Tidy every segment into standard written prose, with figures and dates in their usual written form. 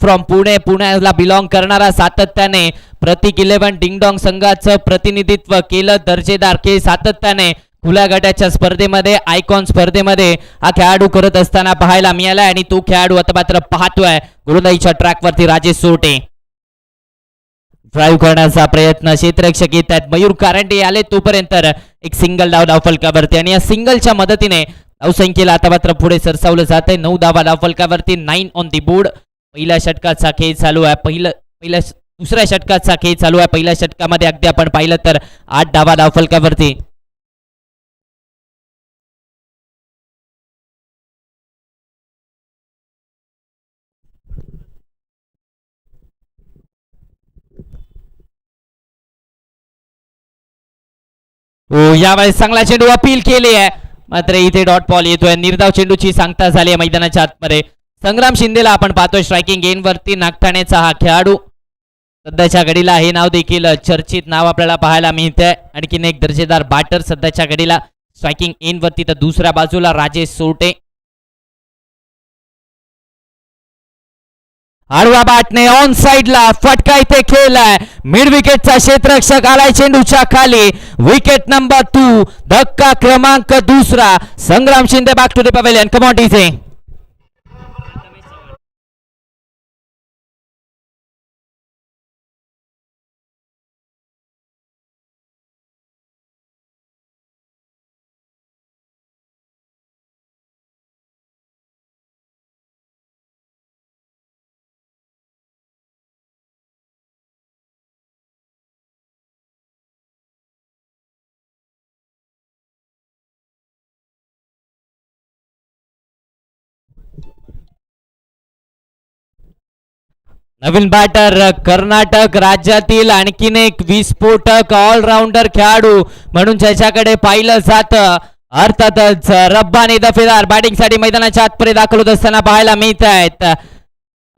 From पुण्याला belong करणारा सातत्याने प्रतीक 11 डिंगडॉंग संघाचं प्रतिनिधित्व केलं. दर्जेदार खेळ सातत्याने खुल्या गटाच्या स्पर्धेमध्ये आयकॉन स्पर्धेमध्ये हा खेळाडू करत असताना पाहायला मिळाला आणि तो खेळाडू आता मात्र पाहतोय गोलंदाजीच्या ट्रॅकवरती राजेश सोटे. ड्राईव्ह करण्याचा प्रयत्न क्षेत्ररक्षक येत आहेत. मयूर कारंडे आले तोपर्यंत एक सिंगल डाव धावफलकावरती आणि या सिंगलच्या मदतीने धावसंख्येला आता मात्र पुढे सरसावलं जात आहे. 9 धावा धावफलकावरती, 9 ऑन दी बोर्ड. पहिल्या षटकाचा खेळ चालू आहे. दुसऱ्या षटकाचा खेळ चालू आहे. पहिल्या षटकामध्ये अगदी आपण पाहिलं तर 8 धावा धावफलकावरती. हो, यावेळेस चांगला चेंडू अपील केली आहे, मात्र इथे डॉट बॉल येतोय. निर्धाव चेंडूची सांगता झाली आहे मैदानाच्या आतमध्ये. संग्राम शिंदेला आपण पाहतोय स्ट्रायकिंग एंडवरती. नागठाण्याचा हा खेळाडू सध्याच्या घडीला हे नाव देखील चर्चित नाव आपल्याला पाहायला मिळतंय. आणखीन एक दर्जेदार बॅटर सध्याच्या घडीला स्ट्रायकिंग एंडवरती, तर दुसऱ्या बाजूला राजेश सोटे. आडवा बॅटने ऑन साइडला फटका इथे खेळलाय. मिड विकेटचा क्षेत्ररक्षक आलाय चेंडूच्या खाली. विकेट नंबर 2, धक्का क्रमांक 2. Sangram Shinde back to the pavilion. Come on DJ. नवीन बॅटर कर्नाटक राज्यातील आणखीन एक विस्फोटक ऑलराऊंडर खेळाडू म्हणून ज्याच्याकडे पाहिलं जातं अर्थातच रब्बानी दफेदार बॅटिंगसाठी मैदानाच्या आतपर्यंत दाखल होत असताना पाहायला मिळत आहेत.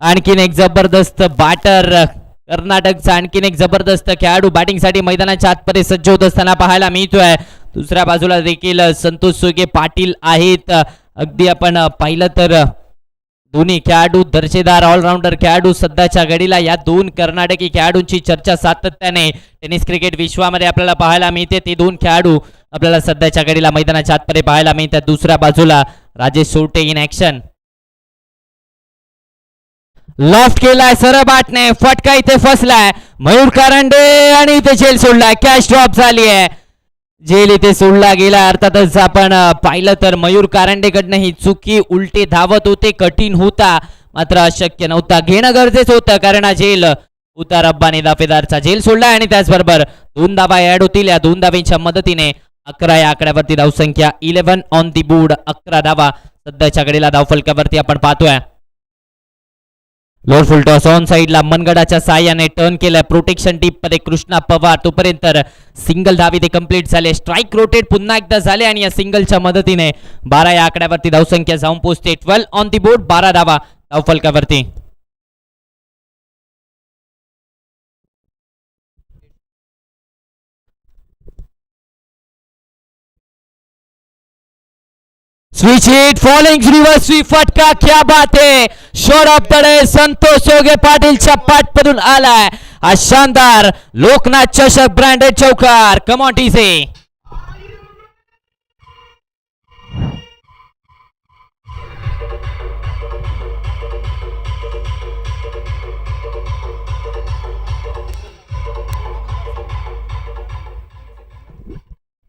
आणखीन एक जबरदस्त बॅटर कर्नाटकचा, आणखीन एक जबरदस्त खेळाडू बॅटिंगसाठी मैदानाच्या आतपर्यंत सज्ज होत असताना पाहायला मिळतोय. दुसऱ्या बाजूला देखील संतोष सोगे पाटील आहेत. अगदी आपण पाहिलं तर दोन्ही खेळाडू दर्जेदार ऑलराऊंडर खेळाडू सध्याच्या घडीला. या दोन कर्नाटकी खेळाडूंची चर्चा सातत्याने टेनिस क्रिकेट विश्वामध्ये आपल्याला पाहायला मिळते. ते दोन खेळाडू आपल्याला सध्याच्या घडीला मैदानाच्या आतपर्यंत पाहायला मिळतात. दुसऱ्या बाजूला Rajesh sauté in action. Loft केलाय सरळ बॅटने, फटका इथे फसलाय. मयूर कारंडे आणि इथे झेल सोडलाय. कॅच ड्रॉप झाली आहे, झेल इथे सोडला गेला. अर्थातच आपण पाहिलं तर मयूर कारंडेकडनं ही चुकी, उलटे धावत होते, कठीण होता, मात्र अशक्य नव्हता. घेणं गरजेचं होतं कारण हा झेल होता. रब्बानी दाफेदारचा झेल सोडलाय आणि त्याचबरोबर 2 धावा ऍड होतील. या 2 धावांच्या मदतीने 11 या आकड्यावरती धावसंख्या. 11 ऑन दी बोर्ड, 11 धावा सध्याच्या घडीला धावफलकावरती आपण पाहतोय. लोअर फुल टॉस ऑन साइडला मनगडाच्या साह्याने टर्न केलाय. प्रोटेक्शन टीप मध्ये कृष्णा पवार. तोपर्यंत सिंगल धावी ते कंप्लीट झाले. स्ट्राईक रोटेट पुन्हा एकदा झाले आणि या सिंगलच्या मदतीने 12 या आकड्यावरती धावसंख्या जाऊन पोहोचते. 12 ऑन दी बोर्ड, 12 धावा धावफलकावरती. Switch hit, following reverse sweep, फटका, क्या बात है. Shot of the day Santosh Soge पाटीलच्या पाठमधून आलाय हा शानदार लोकनाथ चषक ब्रँडेड चौकार. कम ऑन टीसे.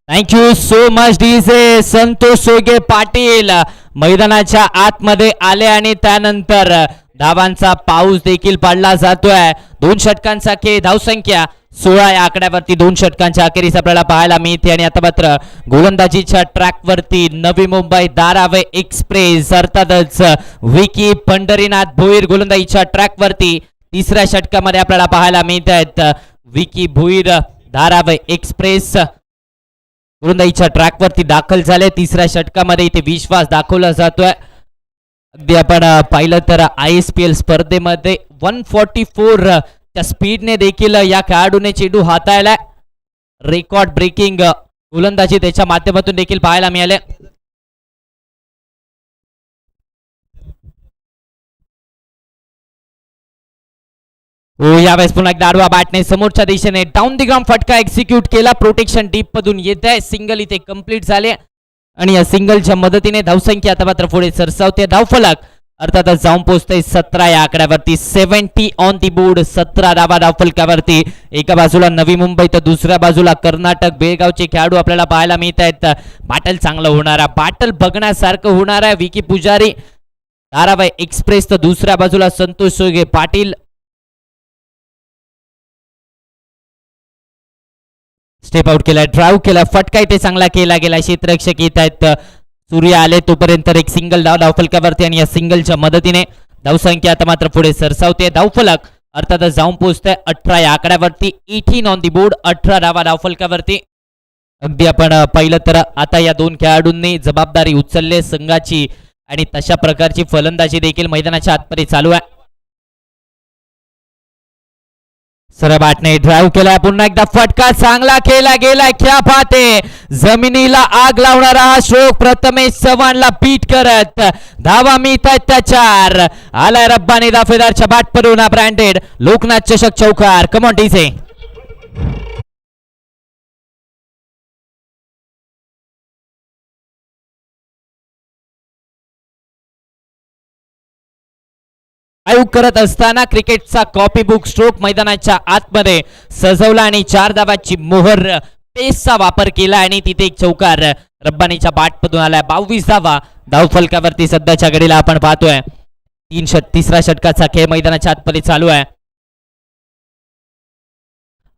Thank you so much DJ. Santosh Soge Patil मैदानाच्या आतमध्ये आले आणि त्यानंतर धावांचा पाऊस देखील पडला जातोय. 2 षटकांचा खेळ, धावसंख्या 16 या आकड्यावरती 2 षटकांच्या अखेरीस आपल्याला पाहायला मिळते. आणि आता मात्र गोलंदाजीच्या ट्रॅकवरती नवी मुंबई धारावी एक्सप्रेस अर्थातच विकी पंढरीनाथ भोईर गोलंदाजीच्या ट्रॅकवरती 3ऱ्या षटकामध्ये आपल्याला पाहायला मिळत आहेत. विकी भोईर धारावी एक्सप्रेस गोलंदाजीच्या ट्रॅकवरती दाखल झाले. 3ऱ्या षटकामध्ये इथे विश्वास दाखवला जातोय. अगदी आपण पाहिलं तर ISPL स्पर्धेमध्ये 144 च्या स्पीडने देखील या खेळाडूने चेंडू हाताळलाय. रेकॉर्ड ब्रेकिंग गोलंदाजी त्याच्या माध्यमातून देखील पाहायला मिळाले. हो, यावेळेस पुन्हा एकदा आडवा बॅटने समोरच्या दिशेने डाऊन दी ग्राउंड फटका एक्झिक्यूट केला. प्रोटेक्शन डीप मधून येत आहे. सिंगल इथे कंप्लीट झाले आणि या सिंगलच्या मदतीने धावसंख्या आता मात्र पुढे सरसावते. धावफलक अर्थातच जाऊन पोहोचते 17 या आकड्यावरती. 70 ऑन दी बोर्ड. 17 धावा धावफलकावरती. एका बाजूला नवी मुंबई तर दुसऱ्या बाजूला कर्नाटक. बेळगावचे खेळाडू आपल्याला पाहायला मिळत आहेत. बॅटल चांगलं होणार आहे. बॅटल बघण्यासारखं होणार आहे. विकी पुजारी धारावाई एक्सप्रेस तर दुसऱ्या बाजूला संतोष सोगे पाटील. स्टेप आउट केला, ड्राईव्ह केला, फटका इथे चांगला केला गेला. क्षेत्ररक्षक येत आहेत. सूर्य आले तोपर्यंत एक सिंगल धाव धावफलकावरती आणि या सिंगलच्या मदतीने धावसंख्या आता मात्र पुढे सरसावते. धावफलक अर्थातच जाऊन पोहोचतोय 18 या आकड्यावरती. 18 ऑन दी बोर्ड. 18 धावा धावफलकावरती. अगदी आपण पाहिलं तर आता या दोन खेळाडूंनी जबाबदारी उचलली संघाची आणि तशा प्रकारची फलंदाजी देखील मैदानाच्या आतमध्ये चालू आहे. सरबाटने ड्राईव्ह केला, पुन्हा एकदा फटका चांगला केला गेलाय. क्या बात आहे. जमिनीला आग लावणारा हा स्ट्रोक प्रथमेश चव्हाणला बीट करत धावा मिळत आहेत त्या 4. आलाय रब्बानी दाफेदारच्या बॅट पडून ब्रँडेड लोकनाथ चषक चौकार. कमॉन टीसे. आयोग करत असताना क्रिकेटचा कॉपी बुक स्ट्रोक मैदानाच्या आतमध्ये सजवला आणि 4 धावाची मोहर पेसचा वापर केला आणि तिथे एक चौकार रब्बानीच्या बॅटमधून आलाय. 22 धावा धावफलकावरती सध्याच्या घडीला आपण पाहतोय. तिसरा षटकाचा खेळ मैदानाच्या आतमध्ये चालू आहे.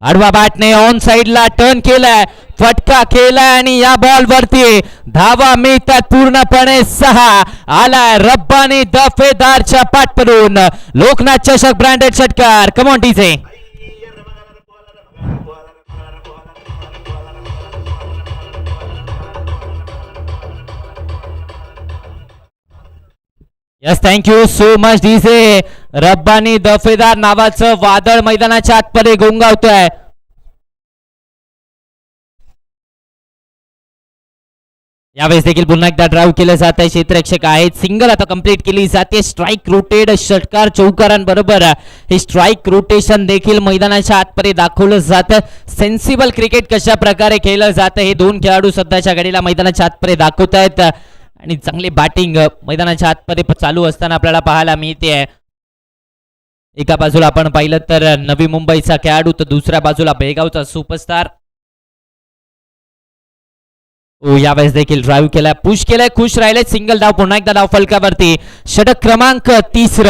आडवा बॅटने ऑन साइडला टर्न केलाय, फटका केलाय आणि या बॉल वरती धावा मिळतात पूर्णपणे 6. आलाय रब्बानी दफेदारच्या पाठपडून लोकनाथ चषक ब्रँडेड षटकार. कमॉन टीचे. Yes, thank you so much DJ. Rabbani Dafedar नावाचं वादळ मैदानाच्या आतमध्ये गोंगावतोय. यावेळेस देखील पुन्हा एकदा ड्राईव्ह केलं जात आहे. क्षेत्ररक्षक आहेत. सिंगल आता कंप्लीट केली जाते. स्ट्राईक रोटेड षटकार चौकारांबरोबर हे स्ट्राईक रोटेशन देखील मैदानाच्या आतमध्ये दाखवलं जातं. सेन्सिबल क्रिकेट कशा प्रकारे खेळलं जातं हे दोन खेळाडू सध्याच्या घडीला मैदानाच्या आतमध्ये दाखवत आहेत आणि चांगली बॅटिंग मैदानाच्या आतमध्ये चालू असताना आपल्याला पाहायला मिळते. एका बाजूला आपण पाहिलं तर नवी मुंबईचा खेळाडू तर दुसऱ्या बाजूला बेळगावचा सुपरस्टार. यावेळेस देखील ड्राईव्ह केलाय, पुश केलाय, खुश राहिले. सिंगल धाव, पुन्हा एकदा धाव फलकावरती. षटक क्रमांक 3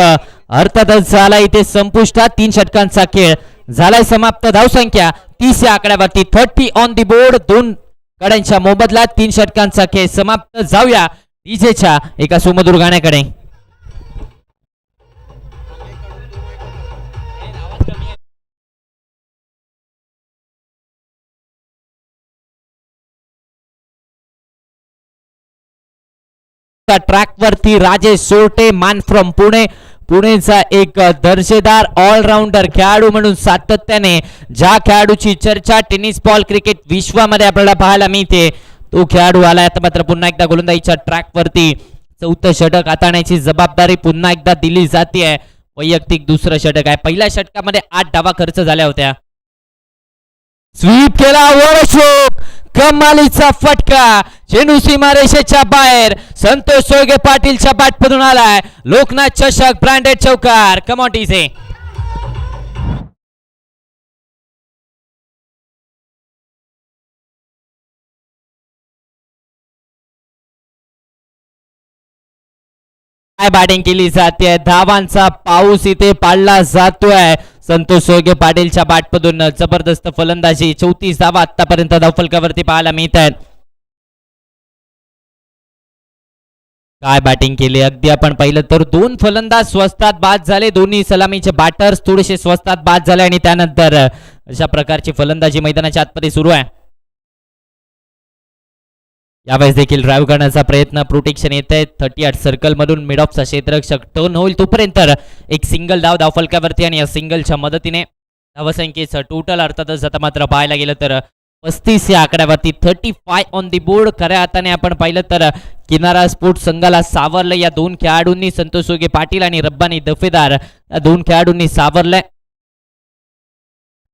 अर्थातच झाला इथे संपुष्टात. 3 षटकांचा खेळ झालाय समाप्त. धावसंख्या 30 या आकड्यावरती. 30 ऑन दी बोर्ड. 2 गड्यांच्या मोबदल्यात 3 षटकांचा खेळ समाप्त. जाऊया डीजेच्या एका सुमधुर गाण्याकडे. ट्रॅक वरती राजेश सोरटे, मान फ्रॉम पुणे. पुणेचा एक दर्जेदार ऑलराऊंडर खेळाडू म्हणून सातत्याने ज्या खेळाडूची चर्चा टेनिस बॉल क्रिकेट विश्वामध्ये आपल्याला पाहायला मिळते तो खेळाडू आलाय. आता मात्र पुन्हा एकदा गोलंदाजीच्या ट्रॅक वरती 4थं षटक हाताळण्याची जबाबदारी पुन्हा एकदा दिली जाते. वैयक्तिक 2रं षटक आहे. पहिल्या षटकामध्ये 8 धावा खर्च झाल्या होत्या. स्वीप केला, वर स्ट्रोक, कमालीचा फटका, चेंडू सीमारेषेच्या बाहेर. संतोष सोगे पाटीलच्या बॅटमधून आलाय. लोकनाथ चषक ब्रँडेड चौकार. कमॉन टीसे. काय बॅटिंग केली जाते. धावांचा पाऊस इथे पाडला जातोय. संतोष सोगे पाटीलच्या बॅटमधून जबरदस्त फलंदाजी. 34 धावा आतापर्यंत धावफलकावरती पाहायला मिळत आहेत. काय बॅटिंग केली. अगदी आपण पाहिलं तर 2 फलंदाज स्वस्तात बाद झाले. दोन्ही सलामीचे बॅटर्स थोडेसे स्वस्तात बाद झाले आणि त्यानंतर अशा प्रकारची फलंदाजी मैदानाच्या आतमध्ये सुरू आहे. यावेळेस देखील ड्राईव्ह करण्याचा प्रयत्न. प्रोटेक्शन येत आहे 38 सर्कल मधून. मिड ऑफचा क्षेत्ररक्षक टर्न होईल तोपर्यंत एक सिंगल धाव धावफलकावरती आणि या सिंगलच्या मदतीने धावसंख्येचं टोटल अर्थातच आता मात्र पाहायला गेलं तर 35 या आकड्यावरती. 35 ऑन दी बोर्ड. खऱ्या हाताने आपण पाहिलं तर किनारा स्पोर्ट्स संघाला सावरलं या 2 खेळाडूंनी. संतोष सोगे पाटील आणि रब्बानी दफेदार या 2 खेळाडूंनी सावरलंय.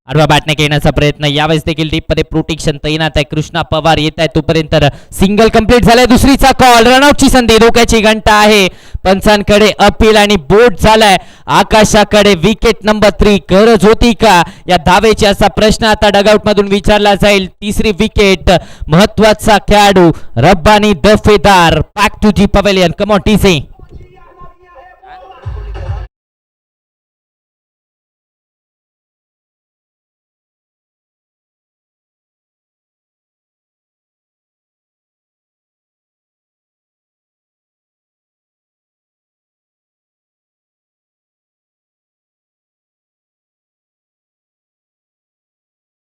आडवा बॅटने येण्याचा प्रयत्न, यावेळेस देखील डीप मध्ये प्रोटेक्शन तैनात आहे. कृष्णा पवार येत आहे तोपर्यंत सिंगल कंप्लीट झालाय. दुसरीचा कॉल, रनआउटची संधी, धोक्याची घंटा आहे. पंचांकडे अपील आणि बोट झालाय. आकाशाकडे विकेट नंबर 3 गरज होती का या धावेची, असा प्रश्न आता डगआउट मधून विचारला जाईल. तिसरी विकेट, महत्वाचा खेळाडू Rabbani Dafedar back to the pavilion. Come on टीसी.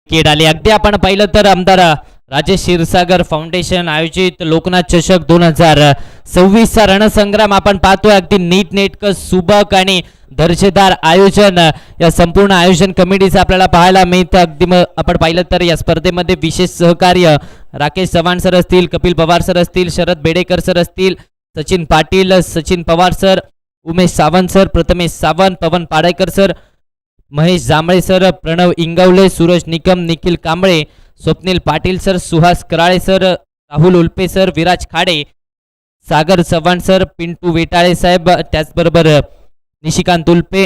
विकेट आली. अगदी आपण पाहिलं तर आमदार राजेश क्षीरसागर फाउंडेशन आयोजित लोकनाथ चषक 2026 चा रणसंग्राम आपण पाहतोय. अगदी नीटनेटकं सुबक आणि दर्जेदार आयोजन या संपूर्ण आयोजन कमिटीचं आपल्याला पाहायला मिळतं. अगदी आपण पाहिलं तर या स्पर्धेमध्ये विशेष सहकार्य राकेश चव्हाण सर असतील, कपिल पवार सर असतील, शरद बेडेकर सर असतील, Sachin Patil, Sachin Pawar sir, Umesh Sawant sir, Prathamesh Sawant, Pawan Padekar sir, Mahesh Jambhale sir, Pranav Ingawale, Suraj Nikam, Nikhil Kamble, Swapnil Patil sir, Suhas Karale sir, Rahul Ulpe sir, Viraj Khade, Sagar Chavan sir, Pintu Vetale साहेब, त्याचबरोबर निशिकांत उल्पे,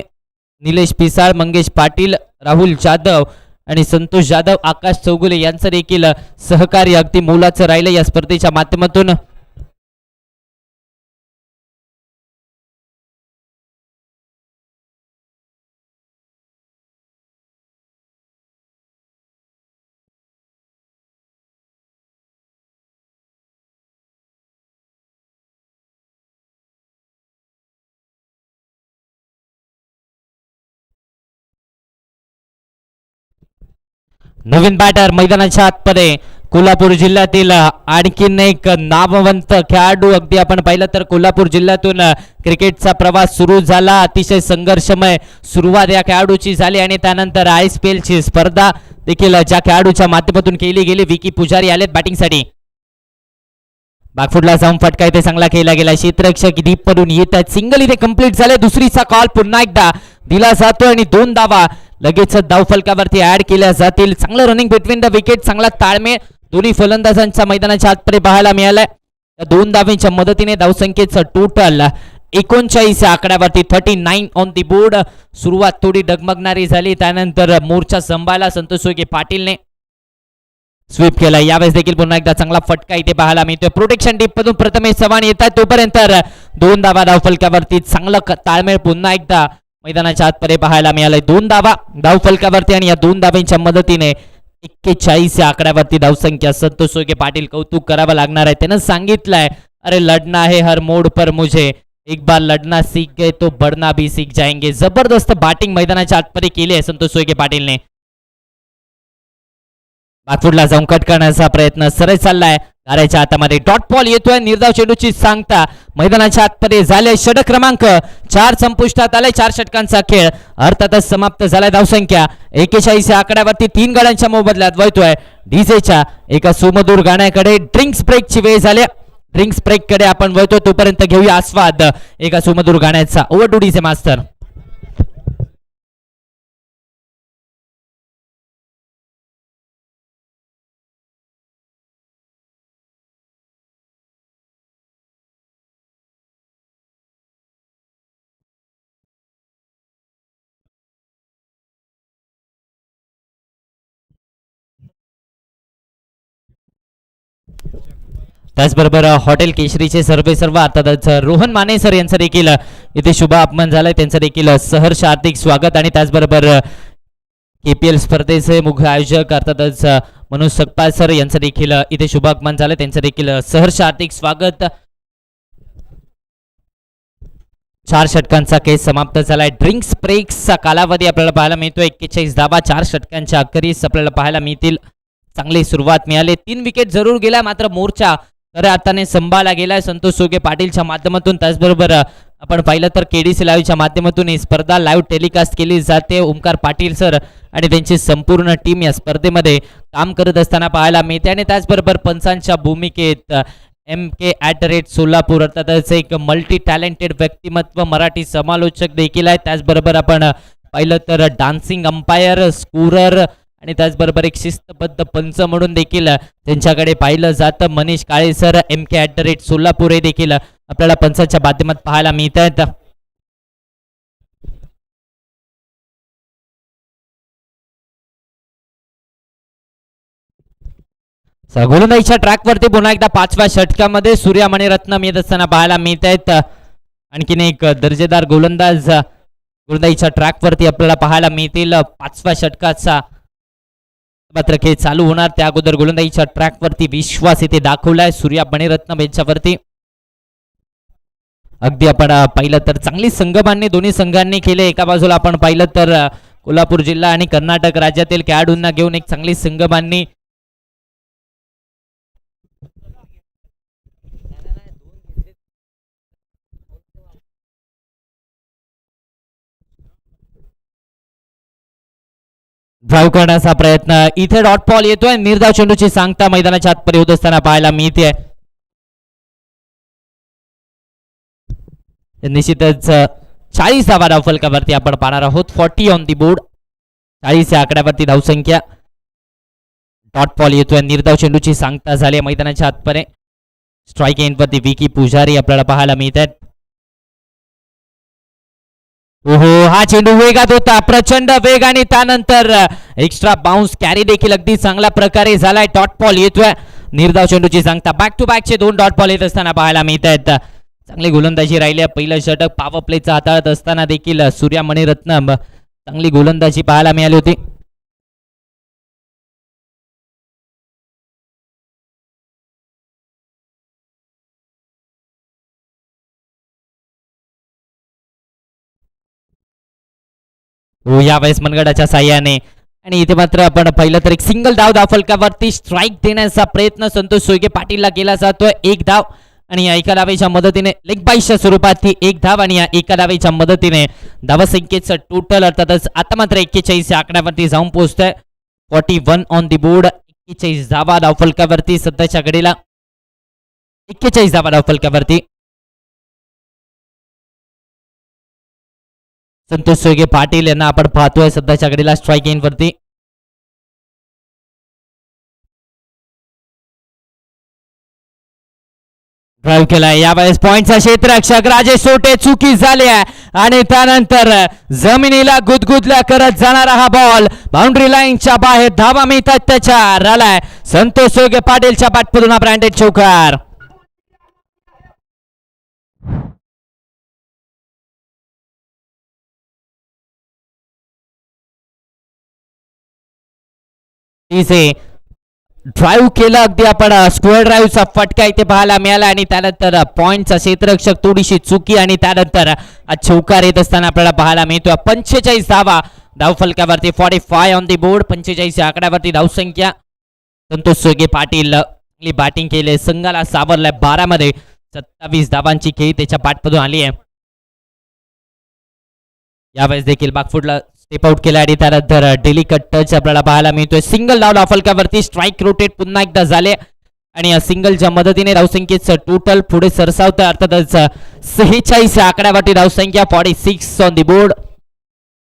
निलेश पिसाळ, मंगेश पाटील, राहुल जाधव आणि संतोष जाधव, आकाश चौगुले यांचं देखील सहकार्य अगदी मोलाचं राहिलं या स्पर्धेच्या माध्यमातून. नवीन बॅटर मैदानाच्या आतमध्ये कोल्हापूर जिल्ह्यातील आणखीन एक नामवंत खेळाडू. अगदी आपण पाहिलं तर कोल्हापूर जिल्ह्यातून क्रिकेटचा प्रवास सुरू झाला. अतिशय संघर्षमय सुरुवात या खेळाडूची झाली आणि त्यानंतर ISPL ची स्पर्धा देखील ज्या खेळाडूच्या माध्यमातून केली गेली. विकी पुजारी आलेत बॅटिंगसाठी. बॅकफुटला जाऊन फटका इथे चांगला खेळला गेला. क्षेत्ररक्षक डीप पडून येत आहेत. सिंगल इथे कंप्लीट झाले. दुसरीचा कॉल पुन्हा एकदा दिला जातो आणि 2 धावा लगेच धावफलकावरती ऍड केल्या जातील. चांगलं रनिंग बिटवीन द विकेट, चांगला ताळमेळ दोन्ही फलंदाजांच्या मैदानाच्या आतमध्ये पाहायला मिळालाय. 2 धावांच्या मदतीने धावसंख्येचं टोटल 39 या आकड्यावरती 39 ऑन दी बोर्ड. सुरुवात थोडी डगमगणारी झाली, त्यानंतर मोर्चा संभाळला संतोष सोगे पाटीलने, स्वीप केला. यावेळेस देखील पुन्हा एकदा चांगला फटका इथे पाहायला मिळतोय. प्रोटेक्शन डीप मधून प्रथमेश चव्हाण येतात तोपर्यंत 2 धावा धावफलकावरती. चांगलं ताळमेळ पुन्हा एकदा मैदानाच्या आतमध्ये पाहायला मिळालंय. 2 धावा धावफलकावरती आणि या 2 धावांच्या मदतीने 41 या आकड्यावरती धावसंख्या. संतोष सोगे पाटील कौतुक करावं लागणार आहे. त्यानं सांगितलंय, अरे लढना है हर मोड पर मुझे, एक बार लढना सीख गए तो बढ़ना भी सीख जाएंगे. जबरदस्त बॅटिंग मैदानाच्या आतमध्ये केली आहे संतोष सोगे पाटीलने. बॅकफुटला जाऊन कट करण्याचा प्रयत्न सरळ चाललाय. गाऱ्याच्या हातामध्ये डॉट बॉल येतोय. निर्धाव चेंडूची सांगता मैदानाच्या आतमध्ये झाले. षटक क्रमांक 4 संपुष्टात आले. 4 षटकांचा खेळ अर्थातच समाप्त झालाय. धावसंख्या 41 या आकड्यावरती 3 गड्यांच्या मोबदल्यात वळतोय डीजेच्या एका सुमधुर गाण्याकडे. ड्रिंक्स ब्रेकची वेळ झाली. ड्रिंक्स ब्रेक कडे आपण वळतो, तोपर्यंत घेऊया आस्वाद एका सुमधुर गाण्याचा. Over to DJ master. त्याचबरोबर हॉटेल केशरीचे सर्व अर्थातच रोहन माने सर यांचं देखील इथे शुभ आगमन झालंय. त्यांचं देखील सहर्ष हार्दिक स्वागत. आणि त्याचबरोबर KPL स्पर्धेचे मुख्य आयोजक अर्थातच मनोज सकपाल सर यांचं देखील इथे शुभ आगमन झालं. त्यांचं देखील सहर्ष हार्दिक स्वागत. 4 षटकांचा केस समाप्त झालाय. ड्रिंक्स ब्रेक्सचा कालावधी आपल्याला पाहायला मिळतोय. 41 धावा 4 षटकांच्या अखेरीस आपल्याला पाहायला मिळतील. चांगली सुरुवात मिळाली. 3 विकेट जरूर गेला, मात्र मोर्चा खऱ्या अर्थाने संभाळला गेलाय संतोष सोगे पाटीलच्या माध्यमातून. त्याचबरोबर आपण पाहिलं तर KDC लाईव्हच्या माध्यमातून ही स्पर्धा लाईव्ह टेलिकास्ट केली जाते. ओमकार पाटील सर आणि त्यांची संपूर्ण टीम या स्पर्धेमध्ये काम करत असताना पाहायला मिळते. आणि त्याचबरोबर पंचांच्या भूमिकेत MK @सोलापूर अर्थातच एक मल्टी टॅलेंटेड व्यक्तिमत्व, मराठी समालोचक देखील आहे. त्याचबरोबर आपण पाहिलं तर डान्सिंग अंपायर, स्कोरर आणि त्याचबरोबर एक शिस्तबद्ध पंच म्हणून देखील त्यांच्याकडे पाहिलं जातं. मनीष काळे सर MK @सोलापूर हे देखील आपल्याला पंचाच्या माध्यमात पाहायला मिळत आहेत. गोलंदाजीच्या ट्रॅकवरती पुन्हा एकदा 5व्या षटकामध्ये सूर्या मणिरत्नम येत असताना पाहायला मिळत आहेत. आणखीन एक दर्जेदार गोलंदाजीच्या ट्रॅकवरती आपल्याला पाहायला मिळतील. 5व्या षटकाचा मात्र खेळ चालू होणार त्या अगोदर गोलंदाजीच्या ट्रॅकवरती विश्वास इथे दाखवलाय सूर्या मणिरत्नम यांच्यावरती. अगदी आपण पाहिलं तर चांगली संघबांधणी दोन्ही संघांनी केले. एका बाजूला आपण पाहिलं तर कोल्हापूर जिल्हा आणि कर्नाटक राज्यातील खेळाडूंना घेऊन एक चांगली संघबांधणी. ड्राईव्ह करण्याचा प्रयत्न इथे डॉट बॉल येतोय. निर्धाव चेंडूची सांगता मैदानाच्या आतमध्ये होत असताना पाहायला मिळते. निश्चितच 40 धावा धावफलकावरती आपण पाहणार आहोत. 40 ऑन दी बोर्ड. 40 या आकड्यावरती धावसंख्या. डॉट बॉल येतोय. निर्धाव चेंडूची सांगता झाली मैदानाच्या आतमध्ये. स्ट्राईक एंडवरती विकी पुजारी आपल्याला पाहायला मिळत आहेत. ओहो, हा चेंडू वेगात होता, प्रचंड वेग आणि त्यानंतर एक्स्ट्रा बाउन्स कॅरी देखील अगदी चांगल्या प्रकारे झालाय. डॉट बॉल येतोय. निर्धाव चेंडूची सांगता. बॅक टू बॅकचे 2 डॉट बॉल येत असताना पाहायला मिळत आहेत. चांगली गोलंदाजी राहिली. पहिलं षटक पॉवर प्लेचा हाताळत असताना देखील सूर्या मणिरत्नम चांगली गोलंदाजी पाहायला मिळाली होती. हो, यावेळेस मनगडाच्या साह्याने आणि इथे मात्र आपण पाहिलं तर एक सिंगल धाव धावफलकावरती स्ट्राईक देण्याचा प्रयत्न संतोष सोयगे पाटीलला केला जातोय. 1 धाव आणि या एका धावेच्या मदतीने लेग बाईसच्या स्वरूपात ही 1 धाव आणि या एका धावेच्या मदतीने धावसंख्येचं टोटल अर्थातच आता मात्र 41 या आकड्यावरती जाऊन पोहोचतोय. 41 ऑन दी बोर्ड. 41 धावा धावफलकावरती सध्याच्या घडीला. 41 धावा धावफलकावरती संतोष सोयगे पाटील यांना आपण पाहतोय सध्याच्या घडीला स्ट्राईक एंड वरती. ड्राईव्ह केलाय. यावेळेस पॉइंटचा क्षेत्ररक्षक राजेश सोटे चुकी झाली आहे आणि त्यानंतर जमिनीला गुदगुदल्या करत जाणारा हा बॉल बाउंड्री लाईनच्या बाहेर. धावा मिळतात त्याच्या आलाय संतोष सोयगे पाटीलच्या बॅटमधून हा ब्रँडेड चौकार. ड्राईव्ह केलं अगदी आपण स्क्वेअर ड्राईव्हचा फटका इथे पाहायला मिळाला आणि त्यानंतर पॉइंटचा क्षेत्ररक्षक थोडीशी चुकी आणि त्यानंतर चौकार येत असताना आपल्याला पाहायला मिळतो. 45 धावा धावफलकावरती. 45 ऑन दी बोर्ड. 45 या आकड्यावरती धावसंख्या. संतोष सोयगे पाटील चांगली बॅटिंग केली. संघाला सावरलाय. 12 मध्ये 27 धावांची खेळी त्याच्या बॅटमधून आली आहे. यावेळेस देखील बागफुटला स्टेप आउट केला आणि त्यानंतर डेलिकट टच आपल्याला पाहायला मिळतोय. सिंगल धाव धावफलकावरती. स्ट्राईक रोटेट पुन्हा एकदा झाले आणि या सिंगलच्या मदतीने धावसंख्येचं टोटल पुढे सरसावतं. अर्थातच 46 आकड्यावरती धावसंख्या. 46 ऑन दी बोर्ड.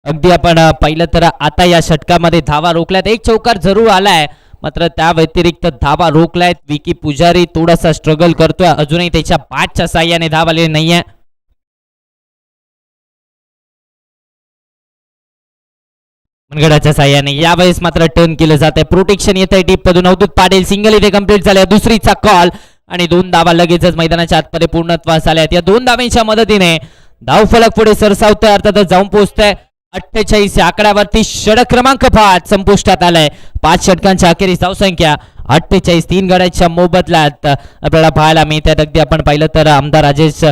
अगदी आपण पाहिलं तर आता या षटकामध्ये धावा रोखल्यात. एक चौकार जरूर आलाय मात्र त्या व्यतिरिक्त धावा रोखल्यात. विकी पुजारी थोडासा स्ट्रगल करतोय. अजूनही त्याच्या बॅटच्या साह्याने धाव आलेली नाहीये. मनगडाच्या साह्याने यावेळेस मात्र टर्न केलं जात आहे. प्रोटेक्शन येत आहे टीप मधून. अवधूत पाटील सिंगल इथे कंप्लीट झाले. दुसरीचा कॉल आणि 2 धावा लगेचच मैदानाच्या आतमध्ये पूर्णत्वास आल्यात. या 2 धावांच्या मदतीने धावफलक पुढे सरसावतोय. अर्थातच जाऊन पोहोचतोय 48 या आकड्यावरती. षटक क्रमांक 5 संपुष्टात आलाय. 5 षटकांच्या अखेरीस धावसंख्या 48. 3 गड्याच्या मोबदल्यात आपल्याला पाहायला मिळतात. अगदी आपण पाहिलं तर आमदार राजेश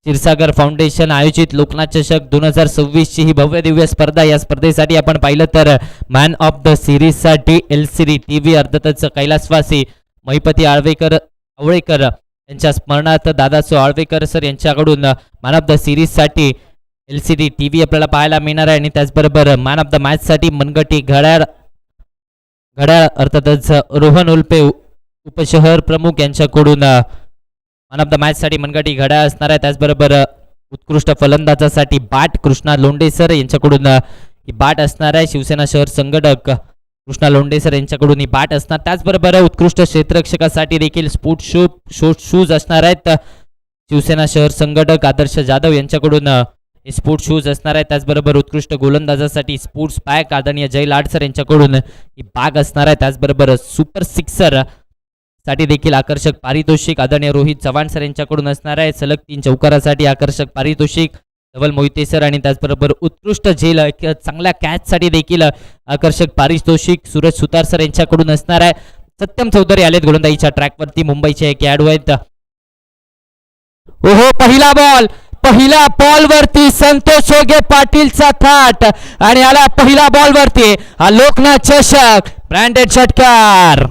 क्षीरसागर फाउंडेशन आयोजित लोकनाथ चषक 2026 ची ही भव्य दिव्य स्पर्धा. या स्पर्धेसाठी आपण पाहिलं तर मॅन ऑफ द सिरीज साठी LCD TV अर्थातच कैलासवासी महिपती आवळेकर यांच्या स्मरणार्थ दादासो आळवेकर सर यांच्याकडून मॅन ऑफ द सिरीज साठी LCD TV आपल्याला पाहायला मिळणार आहे आणि त्याचबरोबर मॅन ऑफ द मॅच साठी मनगटी घड्याळ अर्थातच रोहन उल्पे उपशहर प्रमुख यांच्याकडून मॅन ऑफ द मॅच साठी मनगटी घड्याळ असणार आहे. त्याचबरोबर उत्कृष्ट फलंदाजासाठी बॅट कृष्णा लोंढे सर यांच्याकडून ही बाट असणार आहे. शिवसेना शहर संघटक कृष्णा लोंढे सर यांच्याकडून ही बाट असणार. त्याचबरोबर उत्कृष्ट क्षेत्ररक्षकासाठी देखील स्पोर्ट शूज असणार आहेत. शिवसेना शहर संघटक आदर्श जाधव यांच्याकडून स्पोर्ट्स शूज असणार आहे. त्याचबरोबर उत्कृष्ट गोलंदाजासाठी स्पोर्ट्स पॅक आदरणीय जय लाड सर यांच्याकडून ही बॅग असणार आहे. त्याचबरोबर सुपर सिक्सर साठी देखील आकर्षक पारितोषिक आदरणीय रोहित चव्हाण सर यांच्याकडून असणार आहे. सलग 3 चौकारासाठी आकर्षक पारितोषिक धवल मोहिते सर आणि त्याचबरोबर उत्कृष्ट झेल चांगल्या कॅच साठी देखील आकर्षक पारितोषिक सूरज सुतार सर यांच्याकडून असणार आहे. सत्यम चौधरी आलेत गोलंदाजीच्या ट्रॅकवरती. मुंबईचे खेळाडू आहेत. ओहो, पहिला बॉल वरती संतोष सोगे पाटीलचा थाट आणि आला पहिला बॉल वरती हा लोकनाथ चषक ब्रँडेड षटकार.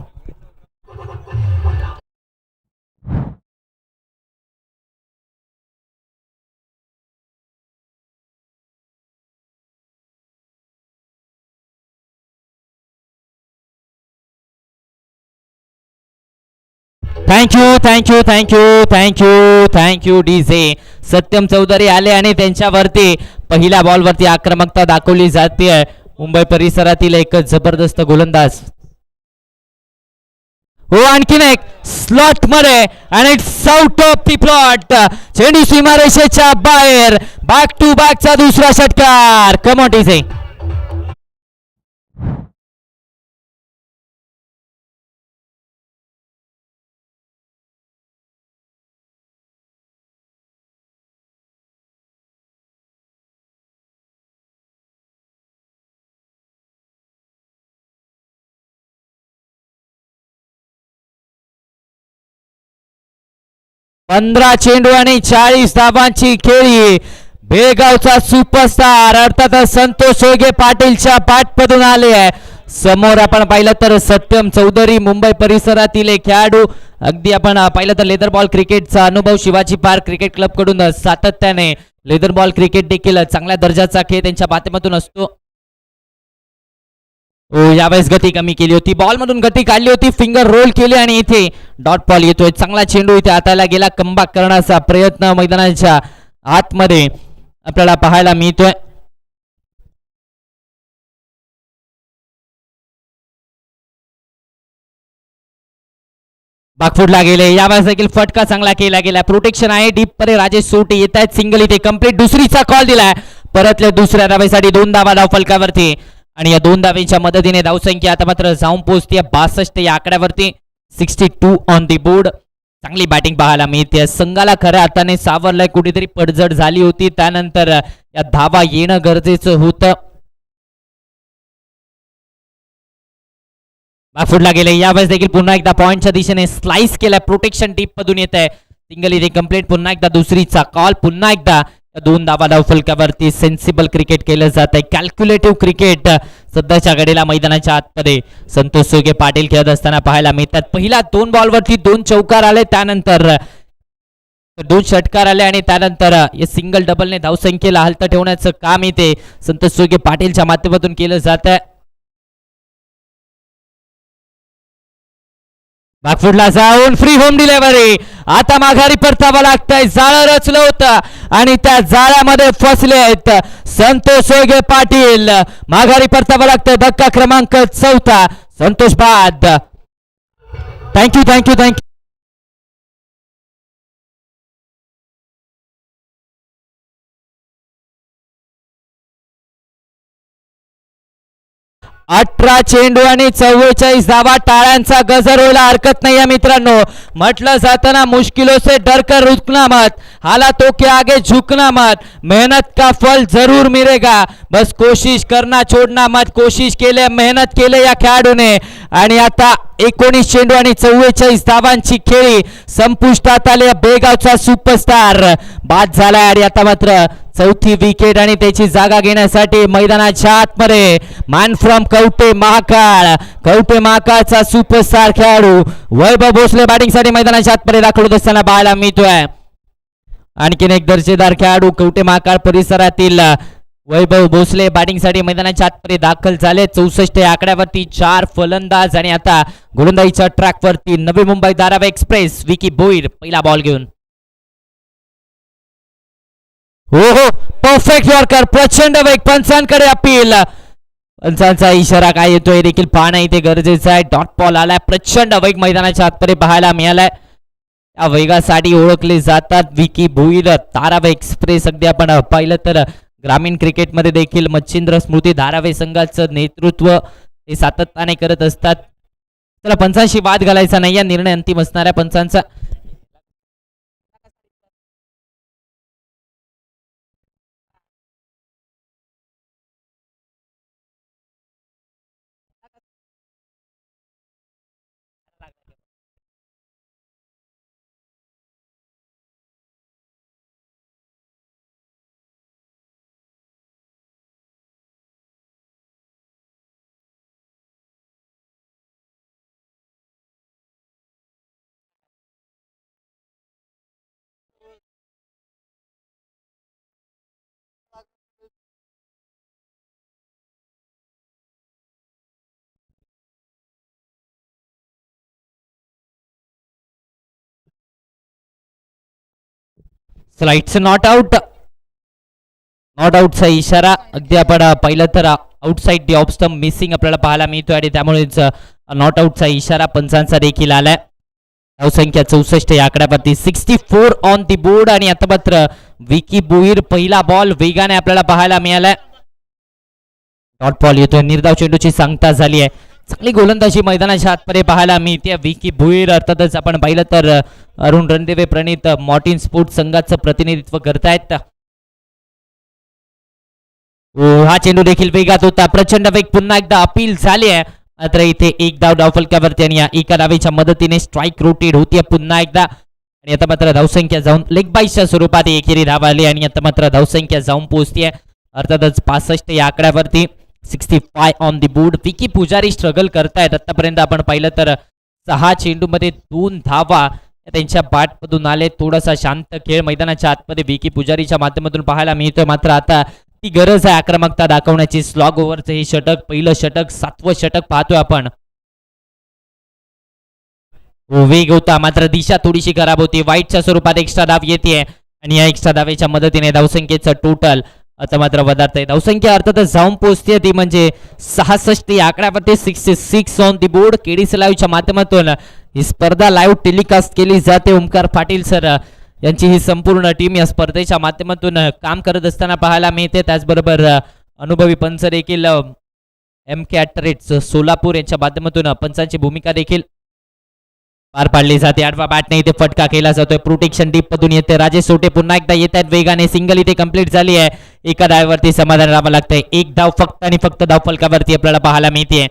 Thank you DJ. सत्यम चौधरी आले आणि त्यांच्यावरती पहिल्या बॉलवरती आक्रमकता दाखवली जाते. मुंबई परिसरातील एक जबरदस्त गोलंदाज. हो, आणखीन एक स्लॉट मध्ये आणि it's out of the plot. चेंडू सीमारेषेच्या बाहेर. बॅक टू बॅकचा दुसरा षटकार. कम ऑन डीजे. पंधरा चेंडू आणि 40 धावांची खेळी. बेळगावचा सुपरस्टार अर्थात संतोष सोगे पाटीलच्या पाठमधून आले आहे. समोर आपण पाहिलं तर सत्यम चौधरी मुंबई परिसरातील एक खेळाडू. अगदी आपण पाहिलं तर लेदर बॉल क्रिकेटचा अनुभव शिवाजी पार्क क्रिकेट क्लब कडून सातत्याने लेदर बॉल क्रिकेट देखील चांगल्या दर्जाचा खेळ त्यांच्या माध्यमातून असतो. यावेळेस गती कमी केली होती. बॉल मधून गती काढली होती. फिंगर रोल केली आणि इथे डॉट बॉल येतोय. चांगला चेंडू इथे हाताला गेला. कमबॅक करण्याचा प्रयत्न मैदानाच्या आतमध्ये आपल्याला पाहायला मिळतोय. बागफुटला गेले. यावेळेस देखील फटका चांगला केला गेला. प्रोटेक्शन आहे डीप परे. राजेश सोटी येत आहेत. सिंगल इथे कंप्लीट. दुसरीचा कॉल दिलाय. परतले दुसऱ्या धावेसाठी 2 धावा धाव फलकावरती आणि या 2 धावेच्या मदतीने धावसंख्या आता मात्र जाऊन पोहोचते 62 या आकड्यावरती. 62 ऑन दी बोर्ड. चांगली बॅटिंग पाहायला मिळते. संघाला खऱ्या अर्थाने सावरलाय. कुठेतरी पडझड झाली होती. त्यानंतर या धावा येणं गरजेचं होतं. बागफुटला गेले. यावेळेस देखील पुन्हा एकदा पॉइंटच्या दिशेने स्लाइस केलाय. प्रोटेक्शन डीप मधून येत आहे. सिंगल इथे कंप्लीट. पुन्हा एकदा दुसरीचा कॉल. पुन्हा एकदा 2 धावा धाव फलकावरती. सेन्सिबल क्रिकेट केलं जात आहे. कॅल्क्युलेटिव्ह क्रिकेट सध्याच्या घडीला मैदानाच्या आतमध्ये संतोष सोगे पाटील खेळत असताना पाहायला मिळतात. पहिला 2 बॉलवरती 2 चौकार आले. त्यानंतर 2 षटकार आले आणि त्यानंतर या सिंगल डबलने धावसंख्येला हलत ठेवण्याचं काम इथे संतोष सोगे पाटीलच्या माध्यमातून केलं जात आहे. बागफुटला जाऊन फ्री होम डिलिव्हरी. आता माघारी परतावा लागतंय. जाळं रचलं होतं आणि त्या जाळ्यामध्ये फसले आहेत संतोष सोगे पाटील. माघारी परतावा लागतंय. धक्का क्रमांक 4. संतोष बाद. थँक्यू. 18 चेंडू आणि 44 धावा. टाळ्यांचा गजर व्हायला हरकत नाही मित्रांनो. म्हटलं जातं ना, मुश्किलों से डर कर रुकना मत, हालातों के आगे झुकना मत, मेहनत का फल जरूर मिलेगा, बस कोशिश करना छोड़ना मत. कोशिश केले, मेहनत केले या खेळाडूने आणि आता 19 चेंडू आणि 44 धावांची खेळी संपुष्टात आली. बेळगावचा सुपरस्टार बाद झाला आणि आता मात्र चौथी विकेट आणि त्याची जागा घेण्यासाठी मैदानाच्या आतमध्ये मॅन फ्रॉम कवठे महाकाळचा सुपरस्टार खेळाडू वैभव भोसले बॅटिंगसाठी मैदानाच्या आतमध्ये दाखल होत असताना पाहायला मिळतोय. आणखीन एक दर्जेदार खेळाडू कवठे महाकाळ परिसरातील वैभव भोसले बॅटिंगसाठी मैदानाच्या आतमध्ये दाखल झाले. 64 या आकड्यावरती 4 फलंदाज आणि आता गोलंदाजीच्या ट्रॅकवरती नवी मुंबई धारावी एक्सप्रेस. विकी बोईर पहिला बॉल घेऊन. हो हो, परफेक्ट यॉर्कर, प्रचंड वेग, पंचांकडे अपील. पंचांचा इशारा काय येतोय देखील पाहणं इथे गरजेचं आहे. डॉट बॉल आलाय, प्रचंड वेग मैदानाच्या आतमध्ये पाहायला मिळालाय. या वेगासाठी ओळखले जातात विकी भुईर, तारावे एक्सप्रेस. अगदी आपण पाहिलं तर ग्रामीण क्रिकेटमध्ये देखील मच्छिंद्र स्मृती धारावे संघाचं नेतृत्व ते सातत्याने करत असतात. चला, पंचांशी वाद घालायचा नाही, या निर्णय अंतिम असणाऱ्या पंचांचा. चला, इट्स नॉट आउट. नॉट आउटचा इशारा अगदी आपण पाहिलं तर outside the off stump missing आपल्याला पाहायला मिळतोय आणि त्यामुळेच नॉट आउटचा इशारा पंचांचा देखील आलाय. धावसंख्या 64 या आकड्यावरती 64 ऑन दी बोर्ड. आणि आता मात्र विकी भुईर पहिला बॉल वेगाने आपल्याला पाहायला मिळालाय. डॉट बॉल येतोय, निर्धाव चेंडूची सांगता झाली आहे. चांगली गोलंदाजी मैदानाच्या आतमध्ये पाहायला मिळते विकी भुईर. अर्थातच आपण पाहिलं तर अरुण रणदिवे प्रणित मॉर्टिन स्पोर्ट्स संघाचं प्रतिनिधित्व करतायत. हा चेंडू देखील वेगात होता, प्रचंड वेग, पुन्हा एकदा अपील झाली आहे. मात्र इथे एक धाव डावफलकावरती आणि या एका धावेच्या मदतीने स्ट्राईक रोटेट होतीये पुन्हा एकदा. आणि आता मात्र धावसंख्या जाऊन लेग बाईसच्या स्वरूपात एकेरी धाव आली आणि आता मात्र धावसंख्या जाऊन पोहोचतीये अर्थातच 65 या आकड्यावरती. 65 ऑन दी बोर्ड. विकी पुजारी स्ट्रगल करतायत. आतापर्यंत आपण पाहिलं तर 6 चेंडूमध्ये 2 धावा त्यांच्या बॅटमधून आले. थोडासा शांत खेळ मैदानाच्या आतमध्ये विकी पुजारीच्या माध्यमातून पाहायला मिळतोय. मात्र आता ती गरज आहे आक्रमकता दाखवण्याची. स्लॉग ओव्हरचं हे षटक, पहिलं षटक, 7वं षटक पाहतोय आपण. वेग होता, मात्र दिशा थोडीशी खराब होती. वाईटच्या स्वरूपात एक्स्ट्रा धाव येते आणि या एक्स्ट्रा धावेच्या मदतीने धावसंख्येचं टोटल आता मात्र वधारत आहे. धावसंख्या अर्थातच जाऊन पोहोचते ती म्हणजे 66 या आकड्यावरती. 66 ऑन दी बोर्ड. केडीसी लाईव्हच्या माध्यमातून ही स्पर्धा लाईव्ह टेलिकास्ट केली जाते. ओमकार पाटील सर यांची ही संपूर्ण टीम या स्पर्धेच्या माध्यमातून काम करत असताना पाहायला मिळते. त्याचबरोबर अनुभवी पंच देखील MK सोलापूर यांच्या माध्यमातून पंचांची भूमिका देखील पार पाडली जाते. आडवा बॅटने इथे फटका केला जातोय. प्रोटेक्शन डीप मधून येते. राजेश सोटे पुन्हा एकदा येत आहेत वेगाने. सिंगल इथे कंप्लीट झाली आहे. एका धावेवरती समाधान राहावं लागतंय. एक धाव फक्त आणि फक्त धावफलकावरती आपल्याला पाहायला मिळते.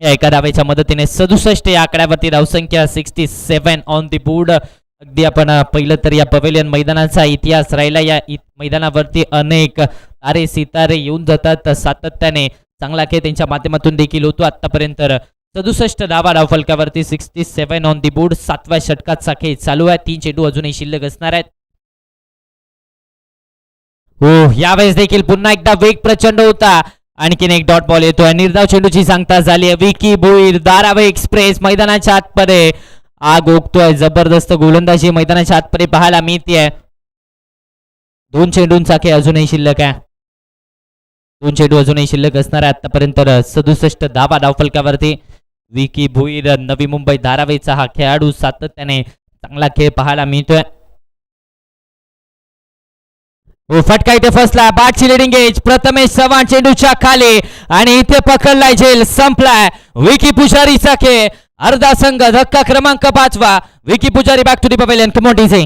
या एका धावेच्या मदतीने 67 या आकड्यावरती धावसंख्या. 67 ऑन दी बोर्ड. अगदी आपण पहिलं तर या पवेलियन मैदानाचा इतिहास राहिला. या मैदानावरती अनेक तारे सितारे येऊन जातात सातत्याने. चांगला खेळ त्यांच्या माध्यमातून देखील होतो. आतापर्यंत 67 धावा धावफलकावरती. 67 ऑन दी बोर्ड. 7व्या षटकाचा खेळ चालू आहे. 3 चेंडू अजूनही शिल्लक असणार आहेत. हो, यावेळेस देखील पुन्हा एकदा वेग प्रचंड होता. आणखीन एक डॉट बॉल येतोय. निर्धाव चेंडूची सांगता झाली आहे. विकी भुईर, धारावे एक्सप्रेस मैदानाच्या आतमध्ये आग ओकतोय. जबरदस्त गोलंदाजी मैदानाच्या आतमध्ये पाहायला मिळते. 2 चेंडूंचा खेळ अजूनही शिल्लक आहे. 2 चेंडू अजूनही शिल्लक असणार आहे. आतापर्यंत 67 धावा धावफलकावरती. विकी भुईर, नवी मुंबई धारावेचा हा खेळाडू सातत्याने चांगला खेळ पाहायला मिळतोय. फटका इथे फसला. बाटची लिडिंग एज. प्रथमेश चव्हाण चेंडूच्या खाली आणि इथे पकडलाय झेल. संपलाय विकी पुजारीचा खेळ. अर्धा संघ धक्का क्रमांक 5वा. Vicky Pujari back to the pavilion. Come on DJ.